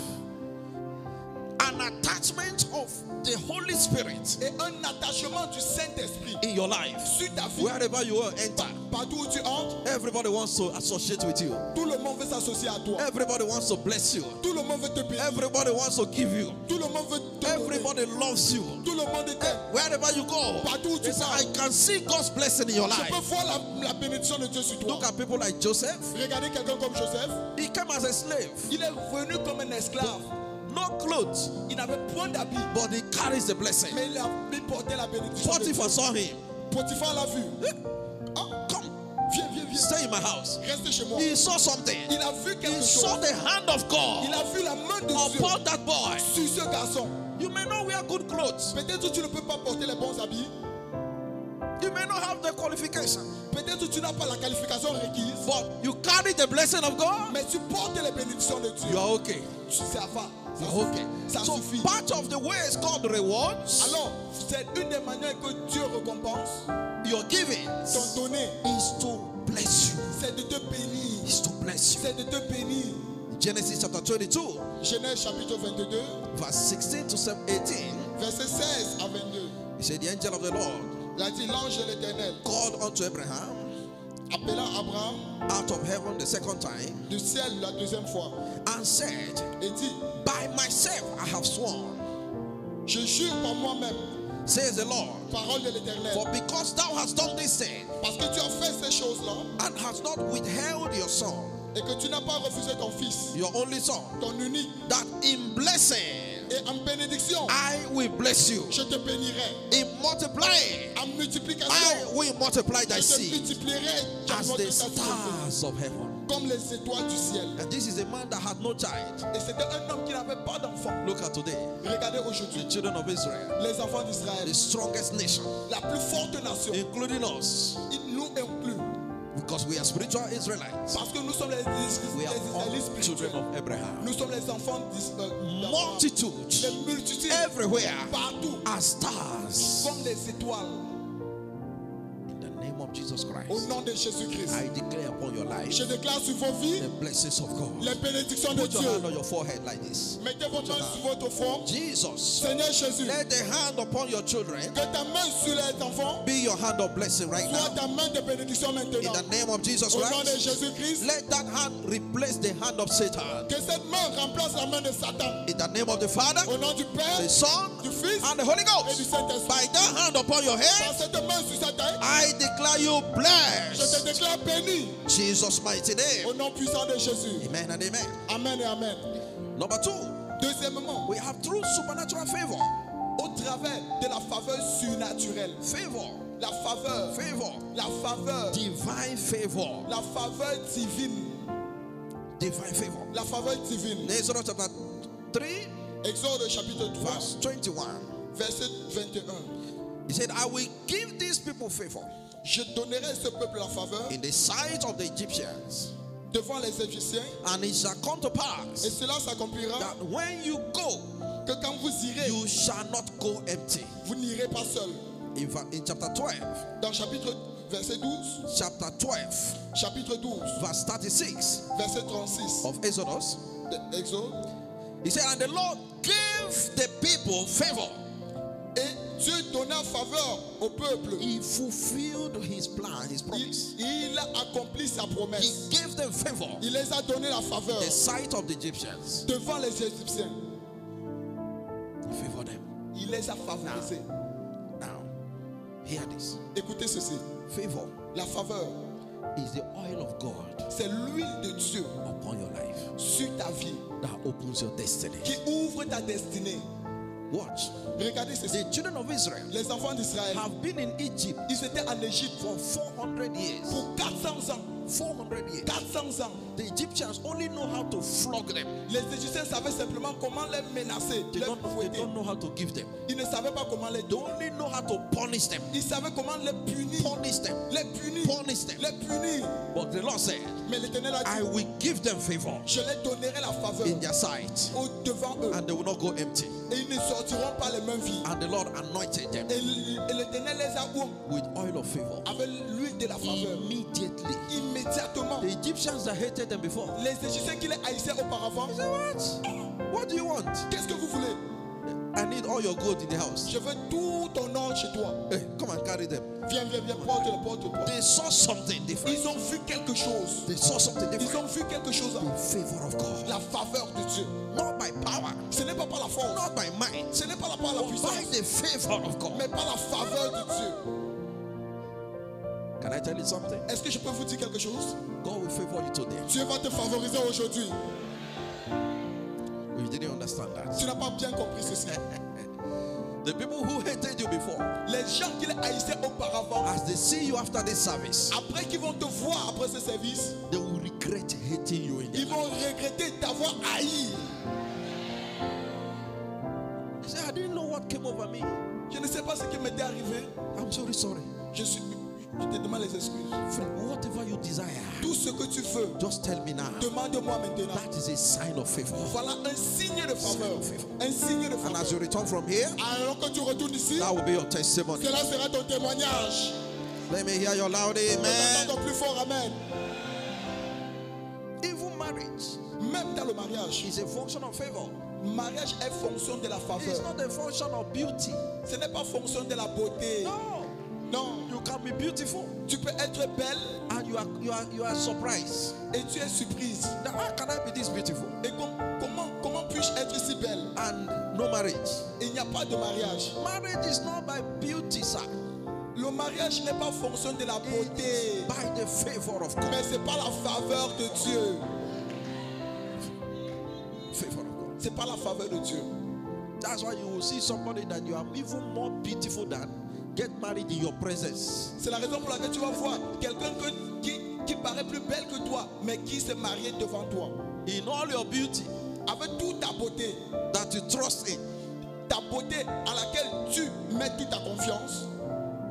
An attachment of the Holy Spirit Et un attachement du Saint-Esprit in your life. sur ta vie. Wherever you enter, Partout où tu entres, everybody wants to associate with you. tout le monde veut s'associer à toi. Everybody wants to bless you. Tout le monde veut te bénir. Everybody wants to give you. Tout le monde veut te donner. Everybody loves you. Tout le monde t'aime. Wherever you go, Partout où tu they say, vas. I can see God's blessing in your Je life. peux voir la bénédiction de Dieu sur toi. Look at people like Joseph. Regardez quelqu'un comme Joseph. He came as a slave. Il est venu comme un esclave. No clothes, Il n'avait point d'habit. but he carries the blessing. Mais il portait la bénédiction. de Dieu. Potiphar saw him. Potiphar l'a vu. Come, Viens, viens, viens. stay in my house. Reste chez moi. He saw something. Il a vu quelque He chose. saw the hand of God Il a vu la main de Dieu upon that boy. sur ce garçon. You may not wear good clothes. Peut-être que tu ne peux pas porter les bons habits. You may not have the qualification. Peut-être que tu n'as pas la qualification requise. But you carry the blessing of God. Mais tu portes les bénédictions de Dieu. You are okay. Ça va. Ça You are suffit. okay. Ça So suffit. part of the ways God rewards Alors, c'est une des manières que Dieu récompense your giving ton donné. is to bless you. C'est de te bénir. Is to bless you. C'est de te bénir. Genesis chapter 22, Genèse chapitre 22, verse 16 to 18. verset 16 à 22. He said, the angel of the Lord Il a dit l'ange de l'Éternel called unto Abraham appelant Abraham out of heaven the second time du ciel la deuxième fois and said, et dit, by myself I have sworn, je jure par moi-même, says the Lord, parole de l'Éternel, for because thou hast done this thing parce que tu as fait ces choses-là and hast not withheld your son, et que tu n'as pas refusé ton fils, your only son, ton unique, that in blessing et en bénédiction, I will bless you, je te bénirai. in multiplying En multiplication, I will multiply thy je te seed multiplierai as the stars of heaven. comme les étoiles du ciel. And this is a man that had no child. Et c'était un homme qui n'avait pas d'enfant. Look at today, Regardez aujourd'hui, the children of Israel, les enfants d'Israël, the strongest nation, la plus forte nation, including us, ils nous incluent. because we are spiritual Israelites. Parce que nous sommes les We are all Israélites children spirituels. of Abraham. Nous sommes les enfants d'Abraham. Multitudes Les multitudes everywhere partout, are stars. comme les étoiles. In the name of Jesus Au Christ, nom de Jésus-Christ, I declare upon your life je déclare sur vos vies the blessings of God. les bénédictions de Put your hand Dieu. on your forehead like this. Mettez votre main sur votre front. Jesus, Seigneur Jésus, let the hand upon your children que ta main sur les enfants be your hand of blessing right soit now. ta main de bénédiction In maintenant. the name of Jesus Au nom de Christ, Jésus-Christ, let that hand replace the hand of Satan. que cette main remplace la main de Satan. In the name of the Father, Au nom du Père, the Son, du Fils and the Holy et du Ghost. Saint-Esprit. By that hand upon your head, Par cette main sur sa tête, I declare you je te blessed. déclare béni. Jesus' mighty name. Au nom puissant de Jésus. Amen and amen. Amen et amen. Number 2, Deuxièmement, we have true supernatural favor. au travers de la faveur surnaturelle, Favor. la faveur, Favor. la faveur, Divine favor. la faveur divine, Divine favor. la faveur divine. Exodus chapter 3, Exode chapitre 3, verse 21. verset 21. He said, I will give these people favor Je donnerai à ce peuple la faveur in the sight of the Egyptians. devant les Égyptiens, And it shall come to et pass cela s'accomplira that when you go, que quand vous irez, you shall not go empty. vous n'irez pas seul. In chapter 12, Dans chapitre verset 12, chapter 12, chapitre 12, verse 36 verset 36 of Exodus, de Exode, he said, and the Lord gave the people favor. et Dieu donna faveur au peuple. He fulfilled his plan, his promise. Il a accompli sa He promesse. gave them favor Il les a donné la faveur in the sight of the Egyptians. devant les Égyptiens. He favored them. Il les a favorisés. Now, hear this. Écoutez ceci. Favor La faveur, is the oil of God c'est l'huile de Dieu upon your life sur ta vie that opens your destiny. qui ouvre ta destinée. Watch. Regardez ceci. The children of Israel Les enfants d'Israël, have been in Egypt ils étaient en Égypte for 400 years. pour 400 ans. 400 years. 400 ans. The Egyptians only know how to flog them. Les Égyptiens savaient simplement comment les menacer, They les don't fouetter. know how to give them. Ils ne savaient pas comment les They donner. only know how to punish them. Ils savaient comment les punir. Punish them. Les punir. Punish them. Les punir. But the Lord said, Mais l'Éternel a I dit, will give them favor je leur donnerai la faveur in their sight, devant eux. and they will not go empty. Et ils ne sortiront pas les mains vides. And the Lord anointed them Et l'Éternel les a oint with oil of favor avec l'huile de la faveur. immediately. Immédiatement. The Egyptians that hated them before, Les Égyptiens qui les haïssaient auparavant, they said, what do you want? qu'est-ce que vous voulez? I need all your gold in the house. Je veux tout ton or chez toi. Hey, come and carry them. Viens, viens, viens, porte-le, porte-le. They saw something different. Ils ont vu quelque chose. They saw something Ils different. ont vu quelque chose. The favor of God. La faveur de Dieu. Not by power, Ce n'est pas par la force. not by might, Ce n'est pas par la but by puissance. the favor of God. Mais par la faveur de Dieu. Can I tell you something? Est-ce que je peux vous dire quelque chose? God will favor you today. Dieu va te favoriser aujourd'hui. We didn't understand that. Tu n'as pas bien compris ceci. The people who hated you before, Les gens qui les haïssaient auparavant, as they see you after this service, après qu'ils vont te voir après ce service, they will regret hating you in their ils vont regretter d'avoir haï. They say, I didn't know what came over me. Je ne sais pas ce qui m'était arrivé. I'm sorry. Je te demande les excuses. Whatever you desire, Tout ce que tu veux, just tell me now. demande-moi maintenant. That is a sign of favor. Voilà un signe de faveur. Un signe de And as you faveur. return from here, Alors que tu retournes ici, that will be your testimony. cela sera ton témoignage. Let me hear your loud On amen. entend ton plus fort amen. Even marriage, Même dans le mariage, it's a function of favor. mariage est fonction de la It's faveur. not a function of beauty. Ce n'est pas fonction de la beauté. No. Non, You can be beautiful tu peux être belle and you are surprised. et tu es surprise. Now, how can I be this beautiful Et comment puis-je être si belle? and no marriage? Il n'y a pas de mariage. Marriage is not by beauty, sir. Le mariage n'est pas fonction de la beauté, It's by the favor of God. mais c'est pas la faveur de Dieu. Favor of God. C'est pas la faveur de Dieu. That's why you will see somebody that you are even more beautiful than get married in your presence. C'est la raison pour laquelle tu vas voir quelqu'un qui paraît plus belle que toi, mais qui s'est marié devant toi. In all your beauty Avec toute ta beauté, that you trust in. ta beauté à laquelle tu mets toute ta confiance.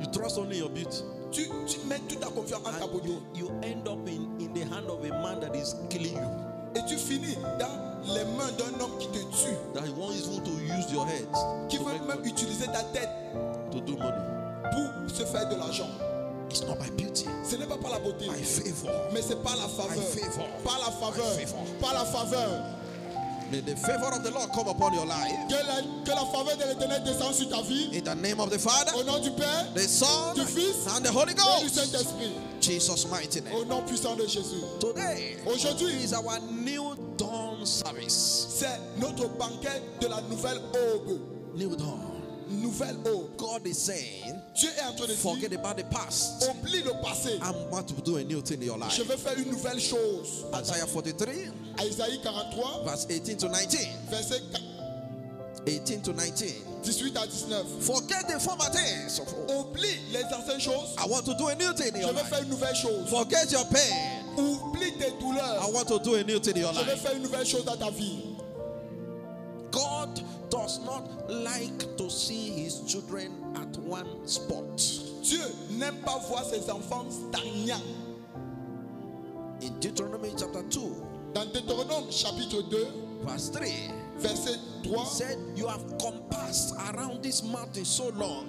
You trust only your beauty. Tu mets toute ta confiance en ta And beauté. you end up in the hand of a man that is killing you. Et tu finis dans les mains d'un homme qui te tue, That he wants even to use your head qui to, veut make même money, utiliser ta tête to do money. pour se faire de l'argent. It's not by beauty, Ce n'est pas par la beauté, by favor. mais c'est par la faveur. By favor. Par la faveur. By favor. Par la faveur. May the favor of the Lord come upon your life. Que la faveur de l'Éternel descende sur ta vie. In the name of the Father, Au nom du Père, the Son, du Fils and the Holy et du Ghost. Saint-Esprit. Jesus' mighty name. Au nom puissant de Jésus. Today Aujourd'hui, is our new dawn service. c'est notre banquet de la nouvelle aube. New dawn. Nouvelle aube. God is saying, Dieu est en train de forget dire, about the past. oublie le passé. I'm about to do a new thing in your life. Je vais faire une nouvelle chose. Isaiah 43, Isaïe 43, verse 18 to 19. verset 18 to 19. 18 à 19. Forget the former things of old. Oublie les anciennes choses. I want to do a new thing in Je your vais life. faire une nouvelle chose. Forget your pain. Oublie tes I douleurs. want to do a new thing in your Je vais life. faire une nouvelle chose dans ta vie. God does not like to see his children at one spot. Dieu n'aime pas voir ses enfants stagnants. In Deuteronomy chapter 2, Dans Deutéronome chapitre 2, verse 3, verset he 3, said, you have compassed around this mountain so long.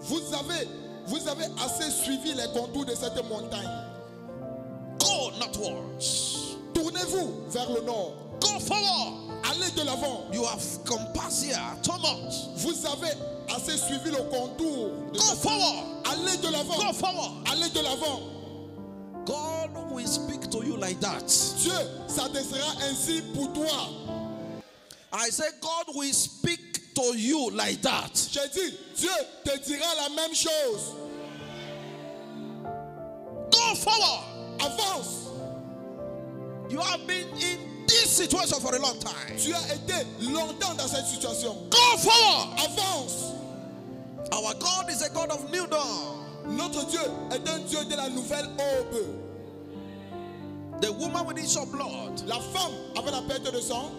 vous avez assez suivi les contours de cette montagne. Go northwards. Tournez-vous vers le nord. Go forward. Allez de l'avant. You have compassed here too much. Vous avez assez suivi le contour. Go forward. Allez de Go l'avant. forward. Allez de l'avant. God will speak to you like that. Dieu s'adressera ainsi pour toi. I say God will speak to you like that. J'ai dit, Dieu te dira la même chose. Go forward. Avance. You have been in this situation for a long time. Tu as été longtemps dans cette situation. Go forward. Avance. Our God is a God of new dawn. Notre Dieu est un Dieu de la nouvelle aube. The woman with issue of blood La femme avec la perte de sang,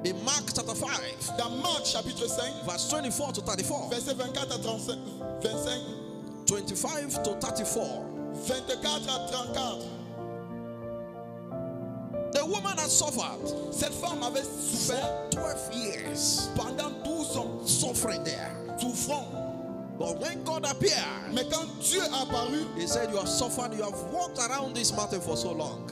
in Mark chapter 5, dans Marc chapitre 5, verse 24 to 34. verset 24 à 35, 25, 25 to 34. 24 à 34. The woman has suffered Cette femme avait souffert 12 years pendant 12 ans, suffering there. souffrant. But when God appeared, Mais quand Dieu a apparu, he said, you have suffered, you have walked around this mountain for so long.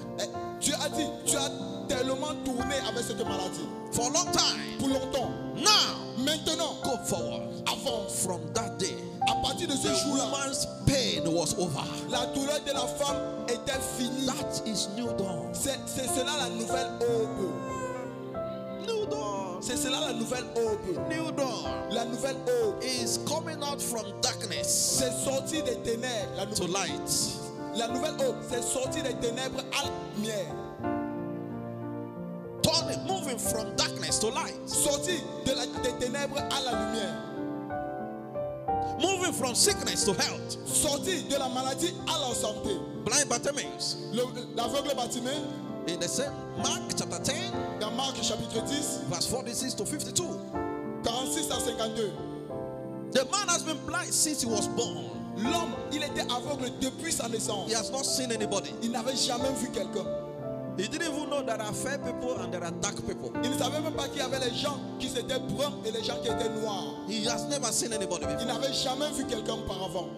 Dieu a dit, tu as tellement tourné avec cette maladie For a long time. pour longtemps. Now, Maintenant, go forward. avance. From that day, À partir de ce the jour-là, woman's pain was over. la douleur de la femme était finie. That is new dawn. C'est cela la nouvelle aube. New dawn. C'est cela la nouvelle aube. New dawn La nouvelle aube. is coming out from darkness C'est sorti des ténèbres. to light. La nouvelle aube, c'est sorti des ténèbres à la lumière. Turning, moving from darkness to light. Sorti des ténèbres à la lumière. Moving from sickness to health. Sorti de la maladie à la santé. Blind Bartimaeus. L'aveugle Bartimée, In the same Mark chapter 10, dans Marc chapitre 10, verse 46 to 52. 46 à 52. The man has been blind since he was born. L'homme, il était aveugle depuis sa naissance. He has not seen anybody. Il n'avait jamais vu quelqu'un. He didn't even know there are fair people and there are dark people. Il ne savait même pas qu'il y avait les gens qui étaient bruns et les gens qui étaient noirs. He has never seen anybody Il before. n'avait jamais vu quelqu'un auparavant.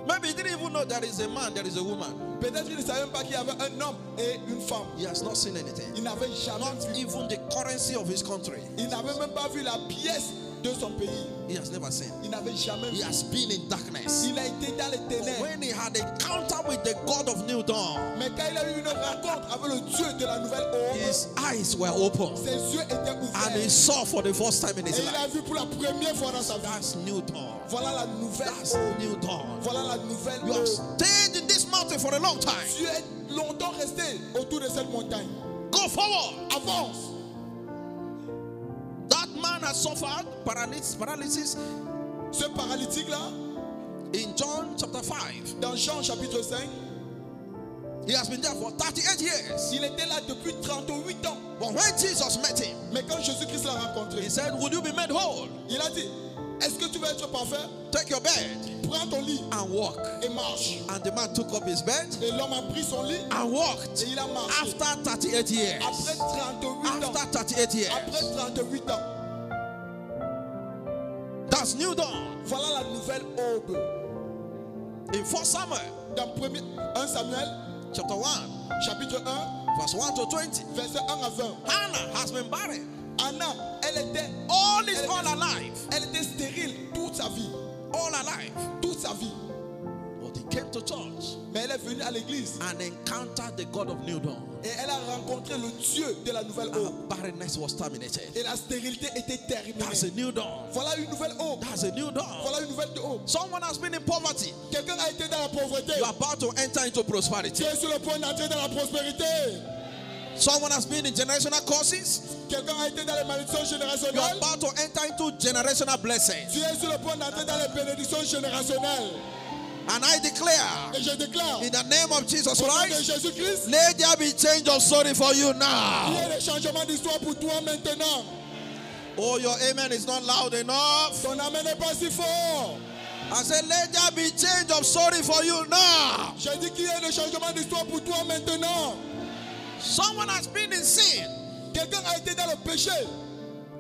Maybe he didn't even even know there is a man, there is a woman. Peut-être qu'il ne savait même pas qu'il y avait un homme et une femme. He has not seen anything. Il n'avait jamais Not vu. even the currency of his country. Il n'avait même pas vu la pièce de son pays. He has never seen. Il n'avait jamais He vu. has been in darkness. Il a été dans les But ténèbres. when he had a encounter with the God of New Dawn, Mais quand il a eu une rencontre avec le Dieu de la nouvelle aube, his eyes were open ses yeux étaient and he ouverts. saw for the first time in Et his il a life. vu pour la première fois dans sa vie. That's New Dawn. Voilà la nouvelle That's aube. New Dawn. Voilà la nouvelle You have aube. stayed in this mountain for a long time. Tu es longtemps resté autour de cette montagne. Go forward. Avance. That man has suffered paralysis Ce paralytique-là, in John chapter 5. dans Jean chapitre 5, He has been there for 38 years. il était là depuis 38 ans. But when Jesus met him, Mais quand Jésus-Christ l'a rencontré, he said, "Will you be made whole? il a dit, est-ce que tu veux être parfait? Take your bed Prends ton lit and walk." et marche. And the man took up his bed Et l'homme a pris son lit and walked. et il a marché. After 38 years. Après 38 ans. After 38 years. Après 38 ans. That's New Dawn. Voilà la nouvelle aube. In 1 Samuel Dans 1 Samuel, chapter 1, chapitre 1, verse 1 to 20. verset 1 à 20. Hannah has been barren. Anna, elle était All alive. Elle était stérile toute sa vie. All alive. Toute sa vie. But he came to church Mais elle est venue à l'église and encountered the God of New Dawn. et elle a rencontré le Dieu de la nouvelle Her aube. barrenness was terminated. Et la stérilité était terminée. That's a new dawn. Voilà une nouvelle aube. That's a new dawn. Voilà une nouvelle aube. Someone has been in poverty. Quelqu'un a été dans la pauvreté. You are about to enter into prosperity. Tu es sur le point d'entrer dans la prospérité. Someone has been in generational curses. Quelqu'un a été dans les malédictions You are générationnelles. about to enter into generational blessings. Tu es sur le point d'entrer dans les bénédictions générationnelles. And I declare, Et je déclare, in the name of Jesus au nom de Christ, Jésus-Christ, let there be change of story for you il y now. a des changements d'histoire pour toi maintenant. Oh, your amen is not loud enough. Ton amen n'est pas si fort. I said, let there be change of story for you now. J'ai dit qu'il y a des changements d'histoire pour toi maintenant. Someone has been in sin. Quelqu'un a été dans le péché.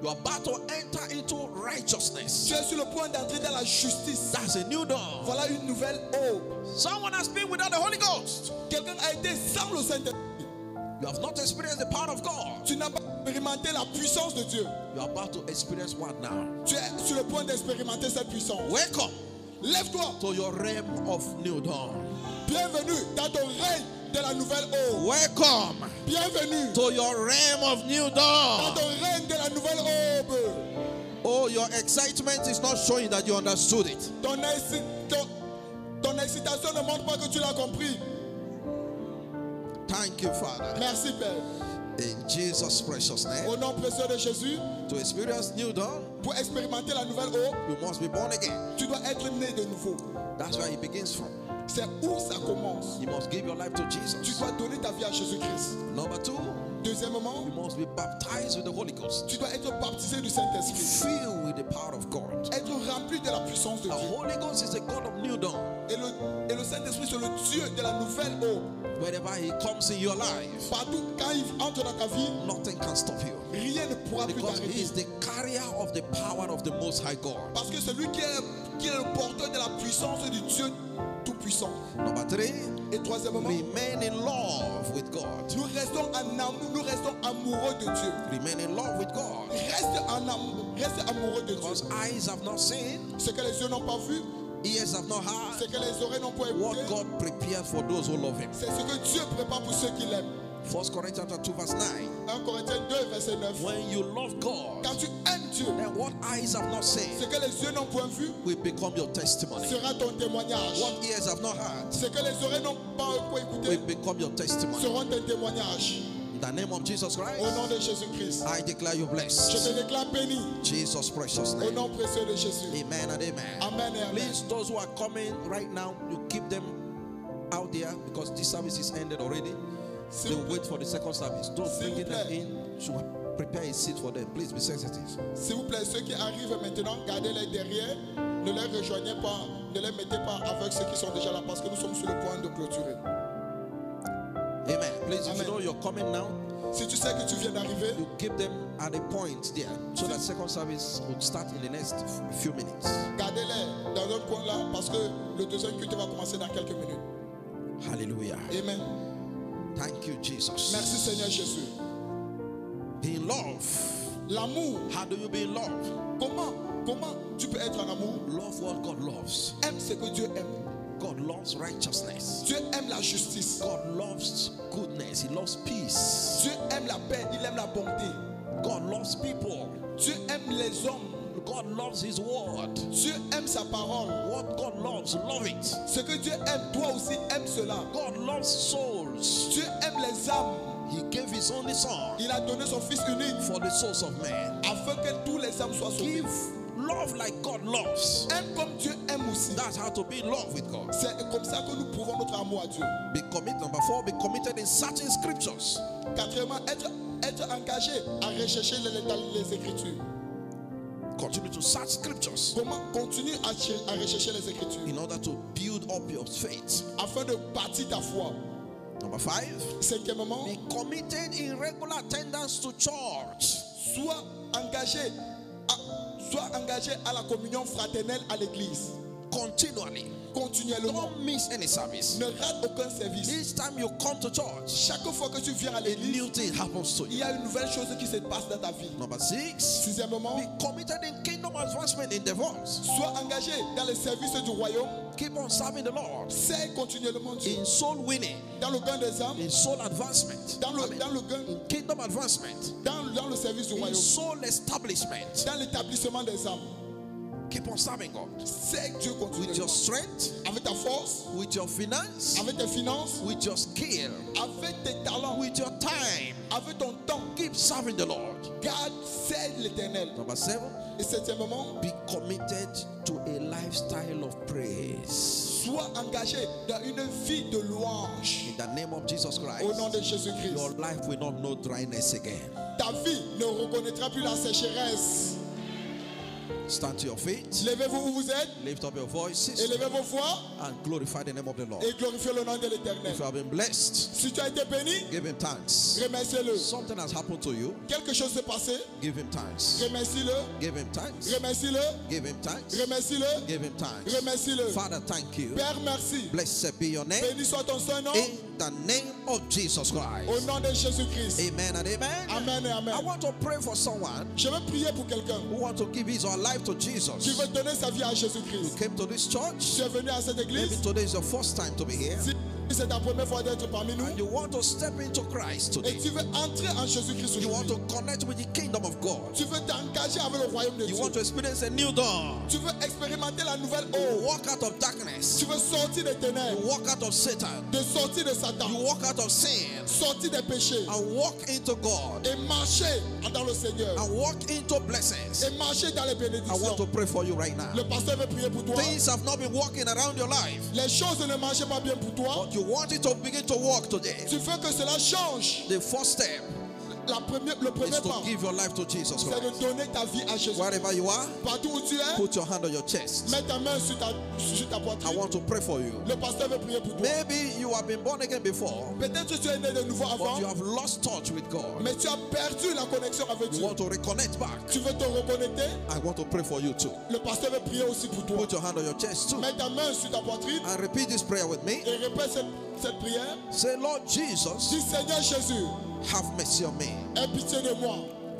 You are about to enter into righteousness. Tu es sur le point d'entrer dans la justice. That's a new dawn. Voilà une nouvelle aube. Someone has been without the Holy Ghost. Quelqu'un a été sans le Saint-Esprit. You have not experienced the power of God. Tu n'as pas expérimenté la puissance de Dieu. You are about to experience what now? Tu es sur le point d'expérimenter cette puissance. Welcome Lève-toi. to your realm of new dawn. Bienvenue dans ton règne de la nouvelle aube. Welcome Bienvenue to your realm of new dans dawn. ton règne de la nouvelle aube. Oh, your excitement is not showing that you understood it. Ton excitation ne montre pas que tu l'as compris. Thank you, Father. Merci, Père. In Jesus' precious name. Au nom précieux de Jésus, To experience new dawn, pour expérimenter la nouvelle aube, you must be born again. tu dois être né de nouveau. That's where it begins from. C'est où ça commence. You must give your life to Tu Jesus. dois donner ta vie à Jésus-Christ. Number two, Deuxièmement, you must be baptized with the Holy Ghost. tu dois être baptisé du Saint-Esprit. Filled with the power of God. Être rempli de la puissance de The Dieu. Holy Ghost is the God of new dawn. Et le Saint-Esprit, c'est le Dieu de la nouvelle aube. Wherever He comes in your life, Partout, quand il entre dans ta vie, nothing can stop you. rien ne pourra plus Because He t'arrêter. is the carrier of the power of the Most High God. Parce que c'est lui qui est le porteur de la puissance du Dieu Tout-Puissant. Number three, Et troisièmement, remain in love with God. nous restons en amour, nous restons amoureux de Dieu. Remain in love with God. Reste en amour, reste amoureux de Dieu. Because eyes have not seen, Ce que les yeux n'ont pas vu, ears have not ce heard, que les oreilles n'ont pas what écouté, God prepared for those who love Him. c'est ce que Dieu prépare pour ceux qui l'aiment. 1 Corinthians 2 verse 9. 1 Corinthiens 2, verset 9. When you love God, Quand tu aimes Dieu, then what eyes have not ce seen que les yeux n'ont point vu will become your testimony. sera ton témoignage. What ears have not heard Ce que les oreilles n'ont pas écouté will become your testimony. seront tes témoignages. In the name of Jesus Au Christ, nom de Jésus-Christ, I declare you je te blessed. déclare béni. Jesus' precious Au name. nom précieux de Jésus. Amen and amen. Amen et amen. Please, those who are coming right now, you keep them out there because this service is ended already. S'il They'll vous plaît, wait for the second service. Don't S'il bring vous them plaît. in. Should prepare a seat for them. Please be sensitive. s'il vous plaît, ceux qui arrivent maintenant, gardez-les derrière. Ne les rejoignez pas, ne les mettez pas avec ceux qui sont déjà là parce que nous sommes sur le point de clôturer. Amen. Please, if you Amen. know you're coming now, Si tu sais que tu viens d'arriver, you keep them at a point there so that second service would start in the next few minutes. gardez-les dans un coin là parce que le deuxième culte va commencer dans quelques minutes. Hallelujah. Amen. Thank you, Jesus. Merci Seigneur Jésus. Be in love. L'amour, How do you be in love? comment tu peux être en amour? Love what God loves. Aime ce que Dieu aime. God loves righteousness. Dieu aime la justice. God loves goodness. He loves peace. Dieu aime la paix, il aime la bonté. God loves people. Dieu aime les hommes. God loves His word. Dieu aime sa parole. What God loves, love it. Ce que Dieu aime, toi aussi aime cela. God loves souls. Dieu aime les âmes. He gave His only Son Il a donné son Fils unique for the souls of men. afin que tous les âmes soient sauvées. Give love like God loves. Aime comme Dieu aime aussi. That's how to be in love with God. C'est comme ça que nous prouvons notre amour à Dieu. Be committed. Number 4, be committed in searching scriptures. Quatrièmement, être engagé à rechercher dans les Écritures. Continue to search scriptures Comment continue à rechercher les Écritures in order to build up your faith. afin de bâtir ta foi. Number 5, Cinquièmement, be committed in regular attendance to church. sois engagé à la communion fraternelle à l'église. Continually. Continuellement. Don't miss any service. Ne rate aucun service. Each time you come to church, Chaque fois que tu viens à a l'église, new thing happens to il you. y a une nouvelle chose qui se passe dans ta vie. Number 6, Sixièmement, be committed in kingdom advancement endeavors. sois engagé dans les services du royaume. Keep on serving the Lord Sers continuellement Dieu. in soul winning, Dans le gain des âmes, in soul advancement, dans le gain, in kingdom advancement, dans le service du in royaume, soul establishment. dans l'établissement des âmes. Keep on serving God Sers Dieu with your continuellement. strength, Avec ta force, with your finance, avec tes finances, with your skill, avec tes talents, with your time. avec ton temps. Keep serving the Lord. Garde, sers l'Éternel. Number 7, Et septièmement, be committed to a lifestyle of praise. sois engagé dans une vie de louange. In the name of Jesus Christ, Au nom de Jésus-Christ. your life will not know dryness again. Ta vie ne reconnaîtra plus la sécheresse. Stand to your feet, Levez-vous où vous êtes, lift up your voices, élevez vos voix and glorify the name of the Lord. et glorifiez le nom de l'Éternel. If you have been blessed, Si tu as été béni, give Him thanks. remercie-le. Something has happened to you, Quelque chose s'est passé, give Him thanks. remercie-le, Give Him thanks. remercie-le, Give Him thanks. remercie-le, Give Him thanks. remercie-le. Father, thank you. Père, merci. Blessed be your name. Béni soit ton Saint-Nom In the name of Jesus au Christ. nom de Jésus-Christ. Amen and amen. Amen et I amen. want to pray for someone Je veux prier pour quelqu'un who wants to give his or her life to qui Jesus. veut donner sa vie à You Jésus-Christ. came to this church. Tu es venu à cette Maybe église. today is your first time to be here. Si c'est ta première fois d'être parmi nous And you want to step into Christ et today. tu veux entrer en Jésus-Christ You want aujourd'hui, to connect with the kingdom of God. tu veux t'engager avec le royaume de You Dieu. want to experience a new dawn. Tu veux expérimenter la nouvelle You eau. walk out of darkness. Tu veux sortir des ténèbres, You walk out of Satan. de sortir de Satan, You walk out of sin sortir des péchés and walk into God et marcher dans le Seigneur and walk into blessings. et marcher dans les I want bénédictions. to pray for you right now. Le pasteur veut prier pour toi. Things have not been working around your life, Les choses ne marchaient pas bien pour toi. but you want it to begin to work today. Tu veux que cela change. The first step Le premier is to pas, give your life to Jesus c'est de Christ. donner ta vie à Jésus. Wherever you are, Partout où tu es, put your hand on your chest. mets ta main sur ta I poitrine. want to pray for you. Le pasteur veut prier pour toi. Maybe you have been born again before, Peut-être que tu es né de nouveau but avant, you have lost touch with God. mais tu as perdu la connexion avec You Dieu. want to reconnect back. Tu veux te reconnecter. I want to pray for you too. Le pasteur veut prier aussi pour toi. Put your hand on your chest too. Mets ta main sur ta poitrine And repeat this prayer with me. et répète cette prière. Say, Lord Jesus, Dis Seigneur Jésus, have mercy on me. aie pitié de moi.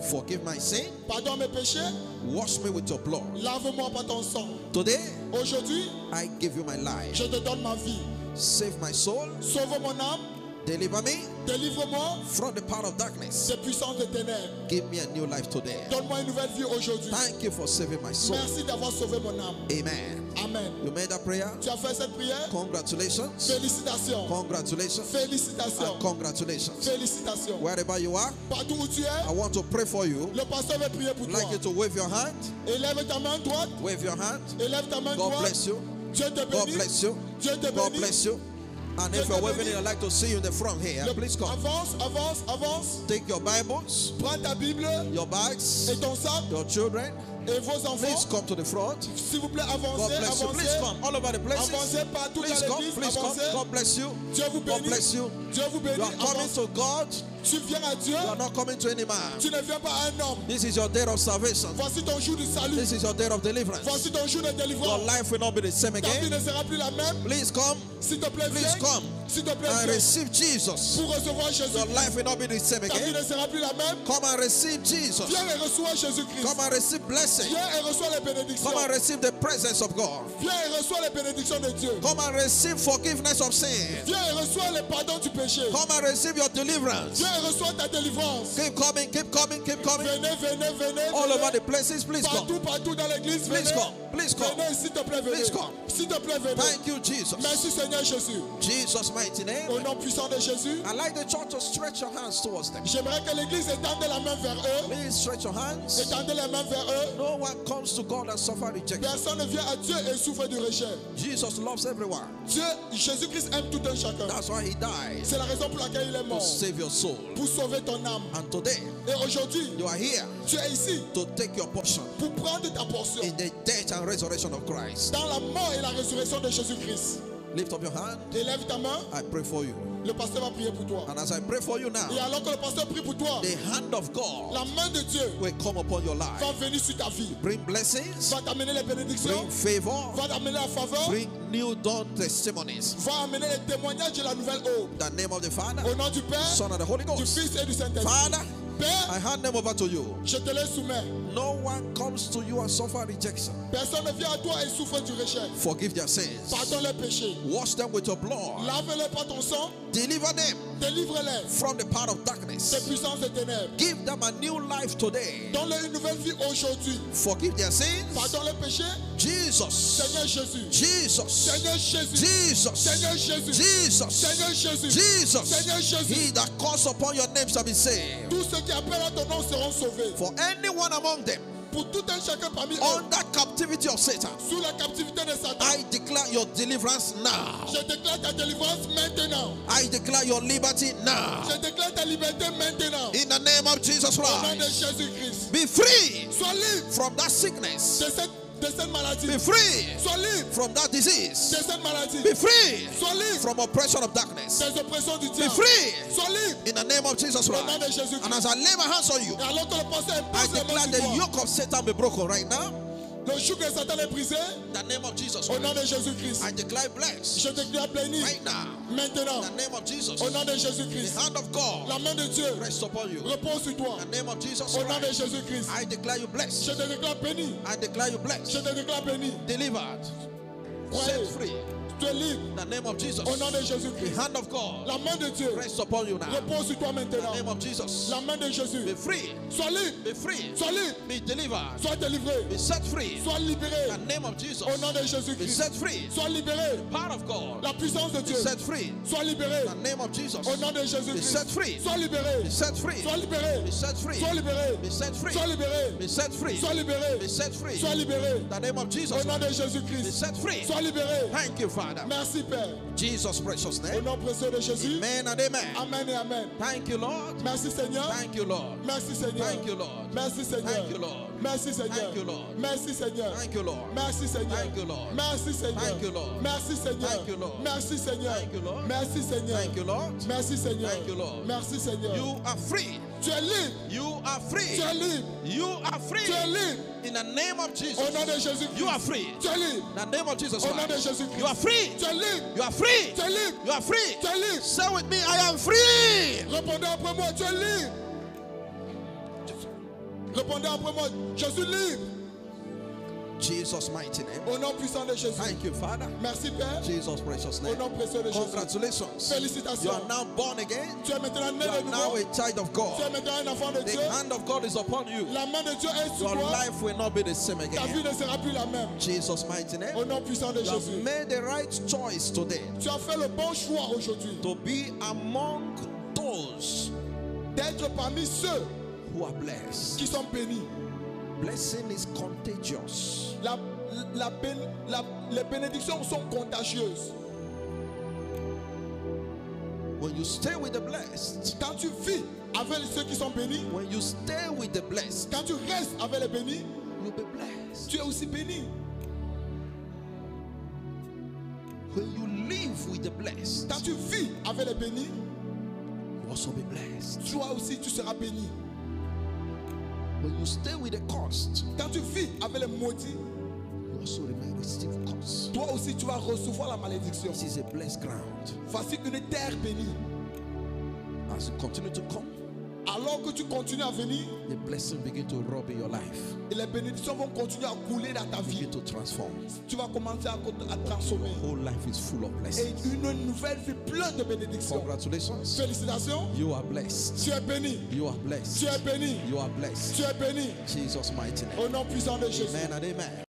Forgive my sin. Pardonne mes péchés. Wash me with your blood. Lave-moi par ton sang. Today, Aujourd'hui, I give you my life. je te donne ma vie. Save my soul. Sauve mon âme. Deliver me Délivre-moi from the power of darkness. des puissances des ténèbres. Give me a new life today. Donne-moi une nouvelle vie aujourd'hui. Thank you for saving my soul. Merci d'avoir sauvé mon âme. Amen. Amen. You made that prayer? Tu as fait cette prière? Congratulations. Félicitations. Congratulations. Félicitations. And congratulations. Félicitations. Wherever you are, Partout où tu I es, want to pray for you. le pasteur veut prier pour I'd toi. like you to wave your hand. Élève ta main droite. Wave your hand. Élève ta main God droite. bless you. Dieu te God bénit. bless you. Dieu te God bénit. bless you. And if you're waving it, I'd like to see you in the front here. Please come. Avance, avance, avance. Take your Bibles, Prends ta Bible your bags, et ton sac your children. et vos Please enfants. come to the front. S'il vous plaît, God avancez, bless you. Please avancez. come all over the places. Avancez partout Please dans come. l'église. Please come. Avancez. God bless you. Dieu vous God bénit. bless you. Dieu vous You bénit. are coming Avancez. to God Tu viens à Dieu. You are not coming to any man. Tu ne viens pas à un homme. This is your day of salvation. Voici ton jour de salut. This is your day of deliverance. Voici ton jour de Your délivrance. life will not be the same Ta vie again. ne sera plus la même. Please come. S'il te plaît, Please viens. come S'il te plaît, and viens. receive Jesus. Pour recevoir Jésus. Your life will not be the same Ta vie again. ne sera plus la même. Come and receive Jesus. Viens et reçois Jésus-Christ. Come and receive blessing. Viens et reçois les bénédictions. Come and receive the presence of God. Viens et reçois les bénédictions de Dieu. Come and receive forgiveness of sin. Viens et reçois le pardon du péché. Come and receive your deliverance. Viens et reçois ta délivrance. Keep coming, keep coming, keep coming. Venez, venez, venez. All venez. over the places, please come. Partout, partout dans l'église, venez. Please come, please come. Venez, s'il te plaît, venez. Please come. S'il te plaît, venez. Thank you, Jesus. Merci Seigneur Jésus. Jesus' mighty Au name. nom puissant de Jésus, I'd like the church to stretch your hands towards them. j'aimerais que l'église étende la main vers eux. Please stretch your hands. Étendez la main vers eux. No one comes to God and suffer rejection. Personne ne vient à Dieu et souffre du rejet. Jesus loves everyone. Dieu, Jésus-Christ aime tout un chacun. That's why he died, C'est la raison pour laquelle il est to mort. save your soul. Pour sauver ton âme. And today, Et aujourd'hui, you are here tu es ici to take your portion pour prendre ta portion in the death and resurrection of Christ. dans la mort et la résurrection de Jésus-Christ. Lift up your hand. Élève ta main, I pray for you. le pasteur va prier pour toi. And as I pray for you Et now, alors que le pasteur prie pour toi, the hand of God la main de Dieu will come upon your va life. venir sur ta vie. Bring blessings, Va t'amener les bénédictions, bring favor, va t'amener la faveur, bring new dawn testimonies. va amener les témoignages de la nouvelle aube. In the name of the Father, Au nom du Père, Son, and the Holy du Ghost. Fils et du Saint-Esprit. Father, I Père, hand them over to you. je te les soumets. No one comes to you and suffer rejection. Personne ne vient à toi et souffre du rejet. Forgive their sins. Pardonne les péchés. Wash them with your blood. Lave-les par ton sang. Deliver them Délivre-les from the power of des darkness. puissances des ténèbres. Give them a new life today. Donne-leur une nouvelle vie aujourd'hui. Forgive their sins. Pardonne les péchés. Jesus. Seigneur Jésus. Jesus. Seigneur Jésus. Jesus. Seigneur Jésus. Jesus. Seigneur Jésus. Jesus. Seigneur Jésus. He that calls upon your name shall be saved. Tous ceux qui appellent à ton nom seront sauvés. For anyone among them Pour tout un chacun parmi eux, under captivity of Satan, sous la captivité de Satan, I declare your deliverance now. je déclare ta délivrance maintenant. I declare your liberty now. Je déclare ta liberté maintenant. In the name of Jesus Au nom de Christ. Jésus-Christ. Be free Sois libre from that sickness. de cette maladie. Be free Sois libre from that disease. de cette maladie. Be free Sois libre from oppression of darkness. des oppressions du Be diable. free Sois libre. in the name of Jesus Au nom de Christ. Jésus-Christ. And as I lay my hands on you, Et alors que le pasteur I impose les declare mains the sur toi, yoke of Satan be broken right now. le joug de Satan est brisé. In the name of Jesus Au nom Christ. de Jésus-Christ. I declare blessed Je déclare béni right now. maintenant. In the name of Jesus. Au nom de The Jésus-Christ. hand of God La main de Dieu rest upon you. repose sur toi. In the name of Jesus Au nom de Christ. Jésus-Christ. I declare you Je blessed. te déclare béni. I declare you Je blessed. te déclare béni. Delivered. Set free. Tu es libre. In the name of Jesus. Au nom de The Jésus-Christ. hand of God La main de Dieu rest upon you now. repose sur toi In the maintenant. name of Jesus. La main de Be Jésus. free. Sois libre. Be free. Sois libre. Be delivered. Sois délivré. Be set free. Sois libéré. In the name of Jesus. Au nom de Be Jésus-Christ. set free. Sois libéré. Power of God. La puissance de Be Dieu. set free. Sois libéré. In the name of Jesus. Au nom de Be set Jésus-Christ. free. Sois libéré. Be set free. Sois libéré. Be set free. Sois libéré. Be set free. Sois libéré. Be set free. Sois libéré. Be set free. Sois libéré. In the name of Jesus. Au nom de Be Jésus-Christ. set free. Sois libéré. Thank you, Father. Merci Père. Jesus' precious Au name. nom précieux de Jésus. Amen and amen. Amen et Amen. Thank you, Lord. Merci Seigneur. Thank you, Lord. Merci Seigneur. Thank you, Lord. Merci Seigneur. Thank you, Lord. Merci Seigneur. Thank you, Lord. Merci Seigneur. Thank you, Lord. Merci Seigneur. Thank you, Lord. Merci Seigneur. Thank you, Lord. Merci Seigneur. Thank you, Lord. Merci Seigneur. Thank you, Lord. Merci Seigneur. Thank you, Lord. Merci Seigneur. Thank you, Lord. Merci Seigneur. You are free. Tu es libre. You are free. Tu es libre. You are free. Tu es libre. In the name of Jesus. Au nom de Jésus. You are free. Tu es libre. In the name of Jesus Au nom de Christ. Jésus-Christ. You are free. Tu es libre. You are free. Tu es libre. You are free. Tu es libre. Say with me, I am free. Répondez après moi, tu es libre. Répondez après moi, je suis libre. Jesus' mighty name. Au nom puissant de Jésus. Thank you, Father. Merci Père. Jesus' precious Au name. nom précieux de Jésus. Congratulations. Félicitations. You are now born again. Tu es maintenant né You de are now nouveau. a child of Tu es God. maintenant un enfant de The Dieu. hand of God is upon you. La main de Dieu est sur Your toi. life will not be the same Ta vie again. ne sera plus la même. Jesus' mighty name. Au nom puissant de You have Jésus. made the right choice today Tu as fait le bon choix aujourd'hui to be among those d'être parmi ceux who are blessed. qui sont bénis. Blessing is contagious. Les bénédictions sont contagieuses. When you stay with the blessed, Quand tu vis avec ceux qui sont bénis, when you stay with the blessed, quand tu restes avec les bénis, you'll be blessed. tu es aussi béni. When you live with the blessed, Quand tu vis avec les bénis, you also be blessed. toi aussi tu seras béni. When you stay with the cost, Quand tu vis avec les maudits, you also remain receive cost. toi aussi tu vas recevoir la malédiction. This is a blessed ground. Voici une terre bénie. As you continue to come, Alors que tu continues à venir, the blessing begin to rub in your life, et les bénédictions vont continuer à couler dans ta vie. begin to transform. Tu vas commencer à transformer. Whole life is full of Et blessings. une nouvelle vie pleine de bénédictions. Congratulations. Félicitations. You are blessed. Tu es béni. You are blessed. Tu es béni. You are blessed. Tu es béni. Jesus' mighty name. Au nom puissant de Jésus. Amen and amen.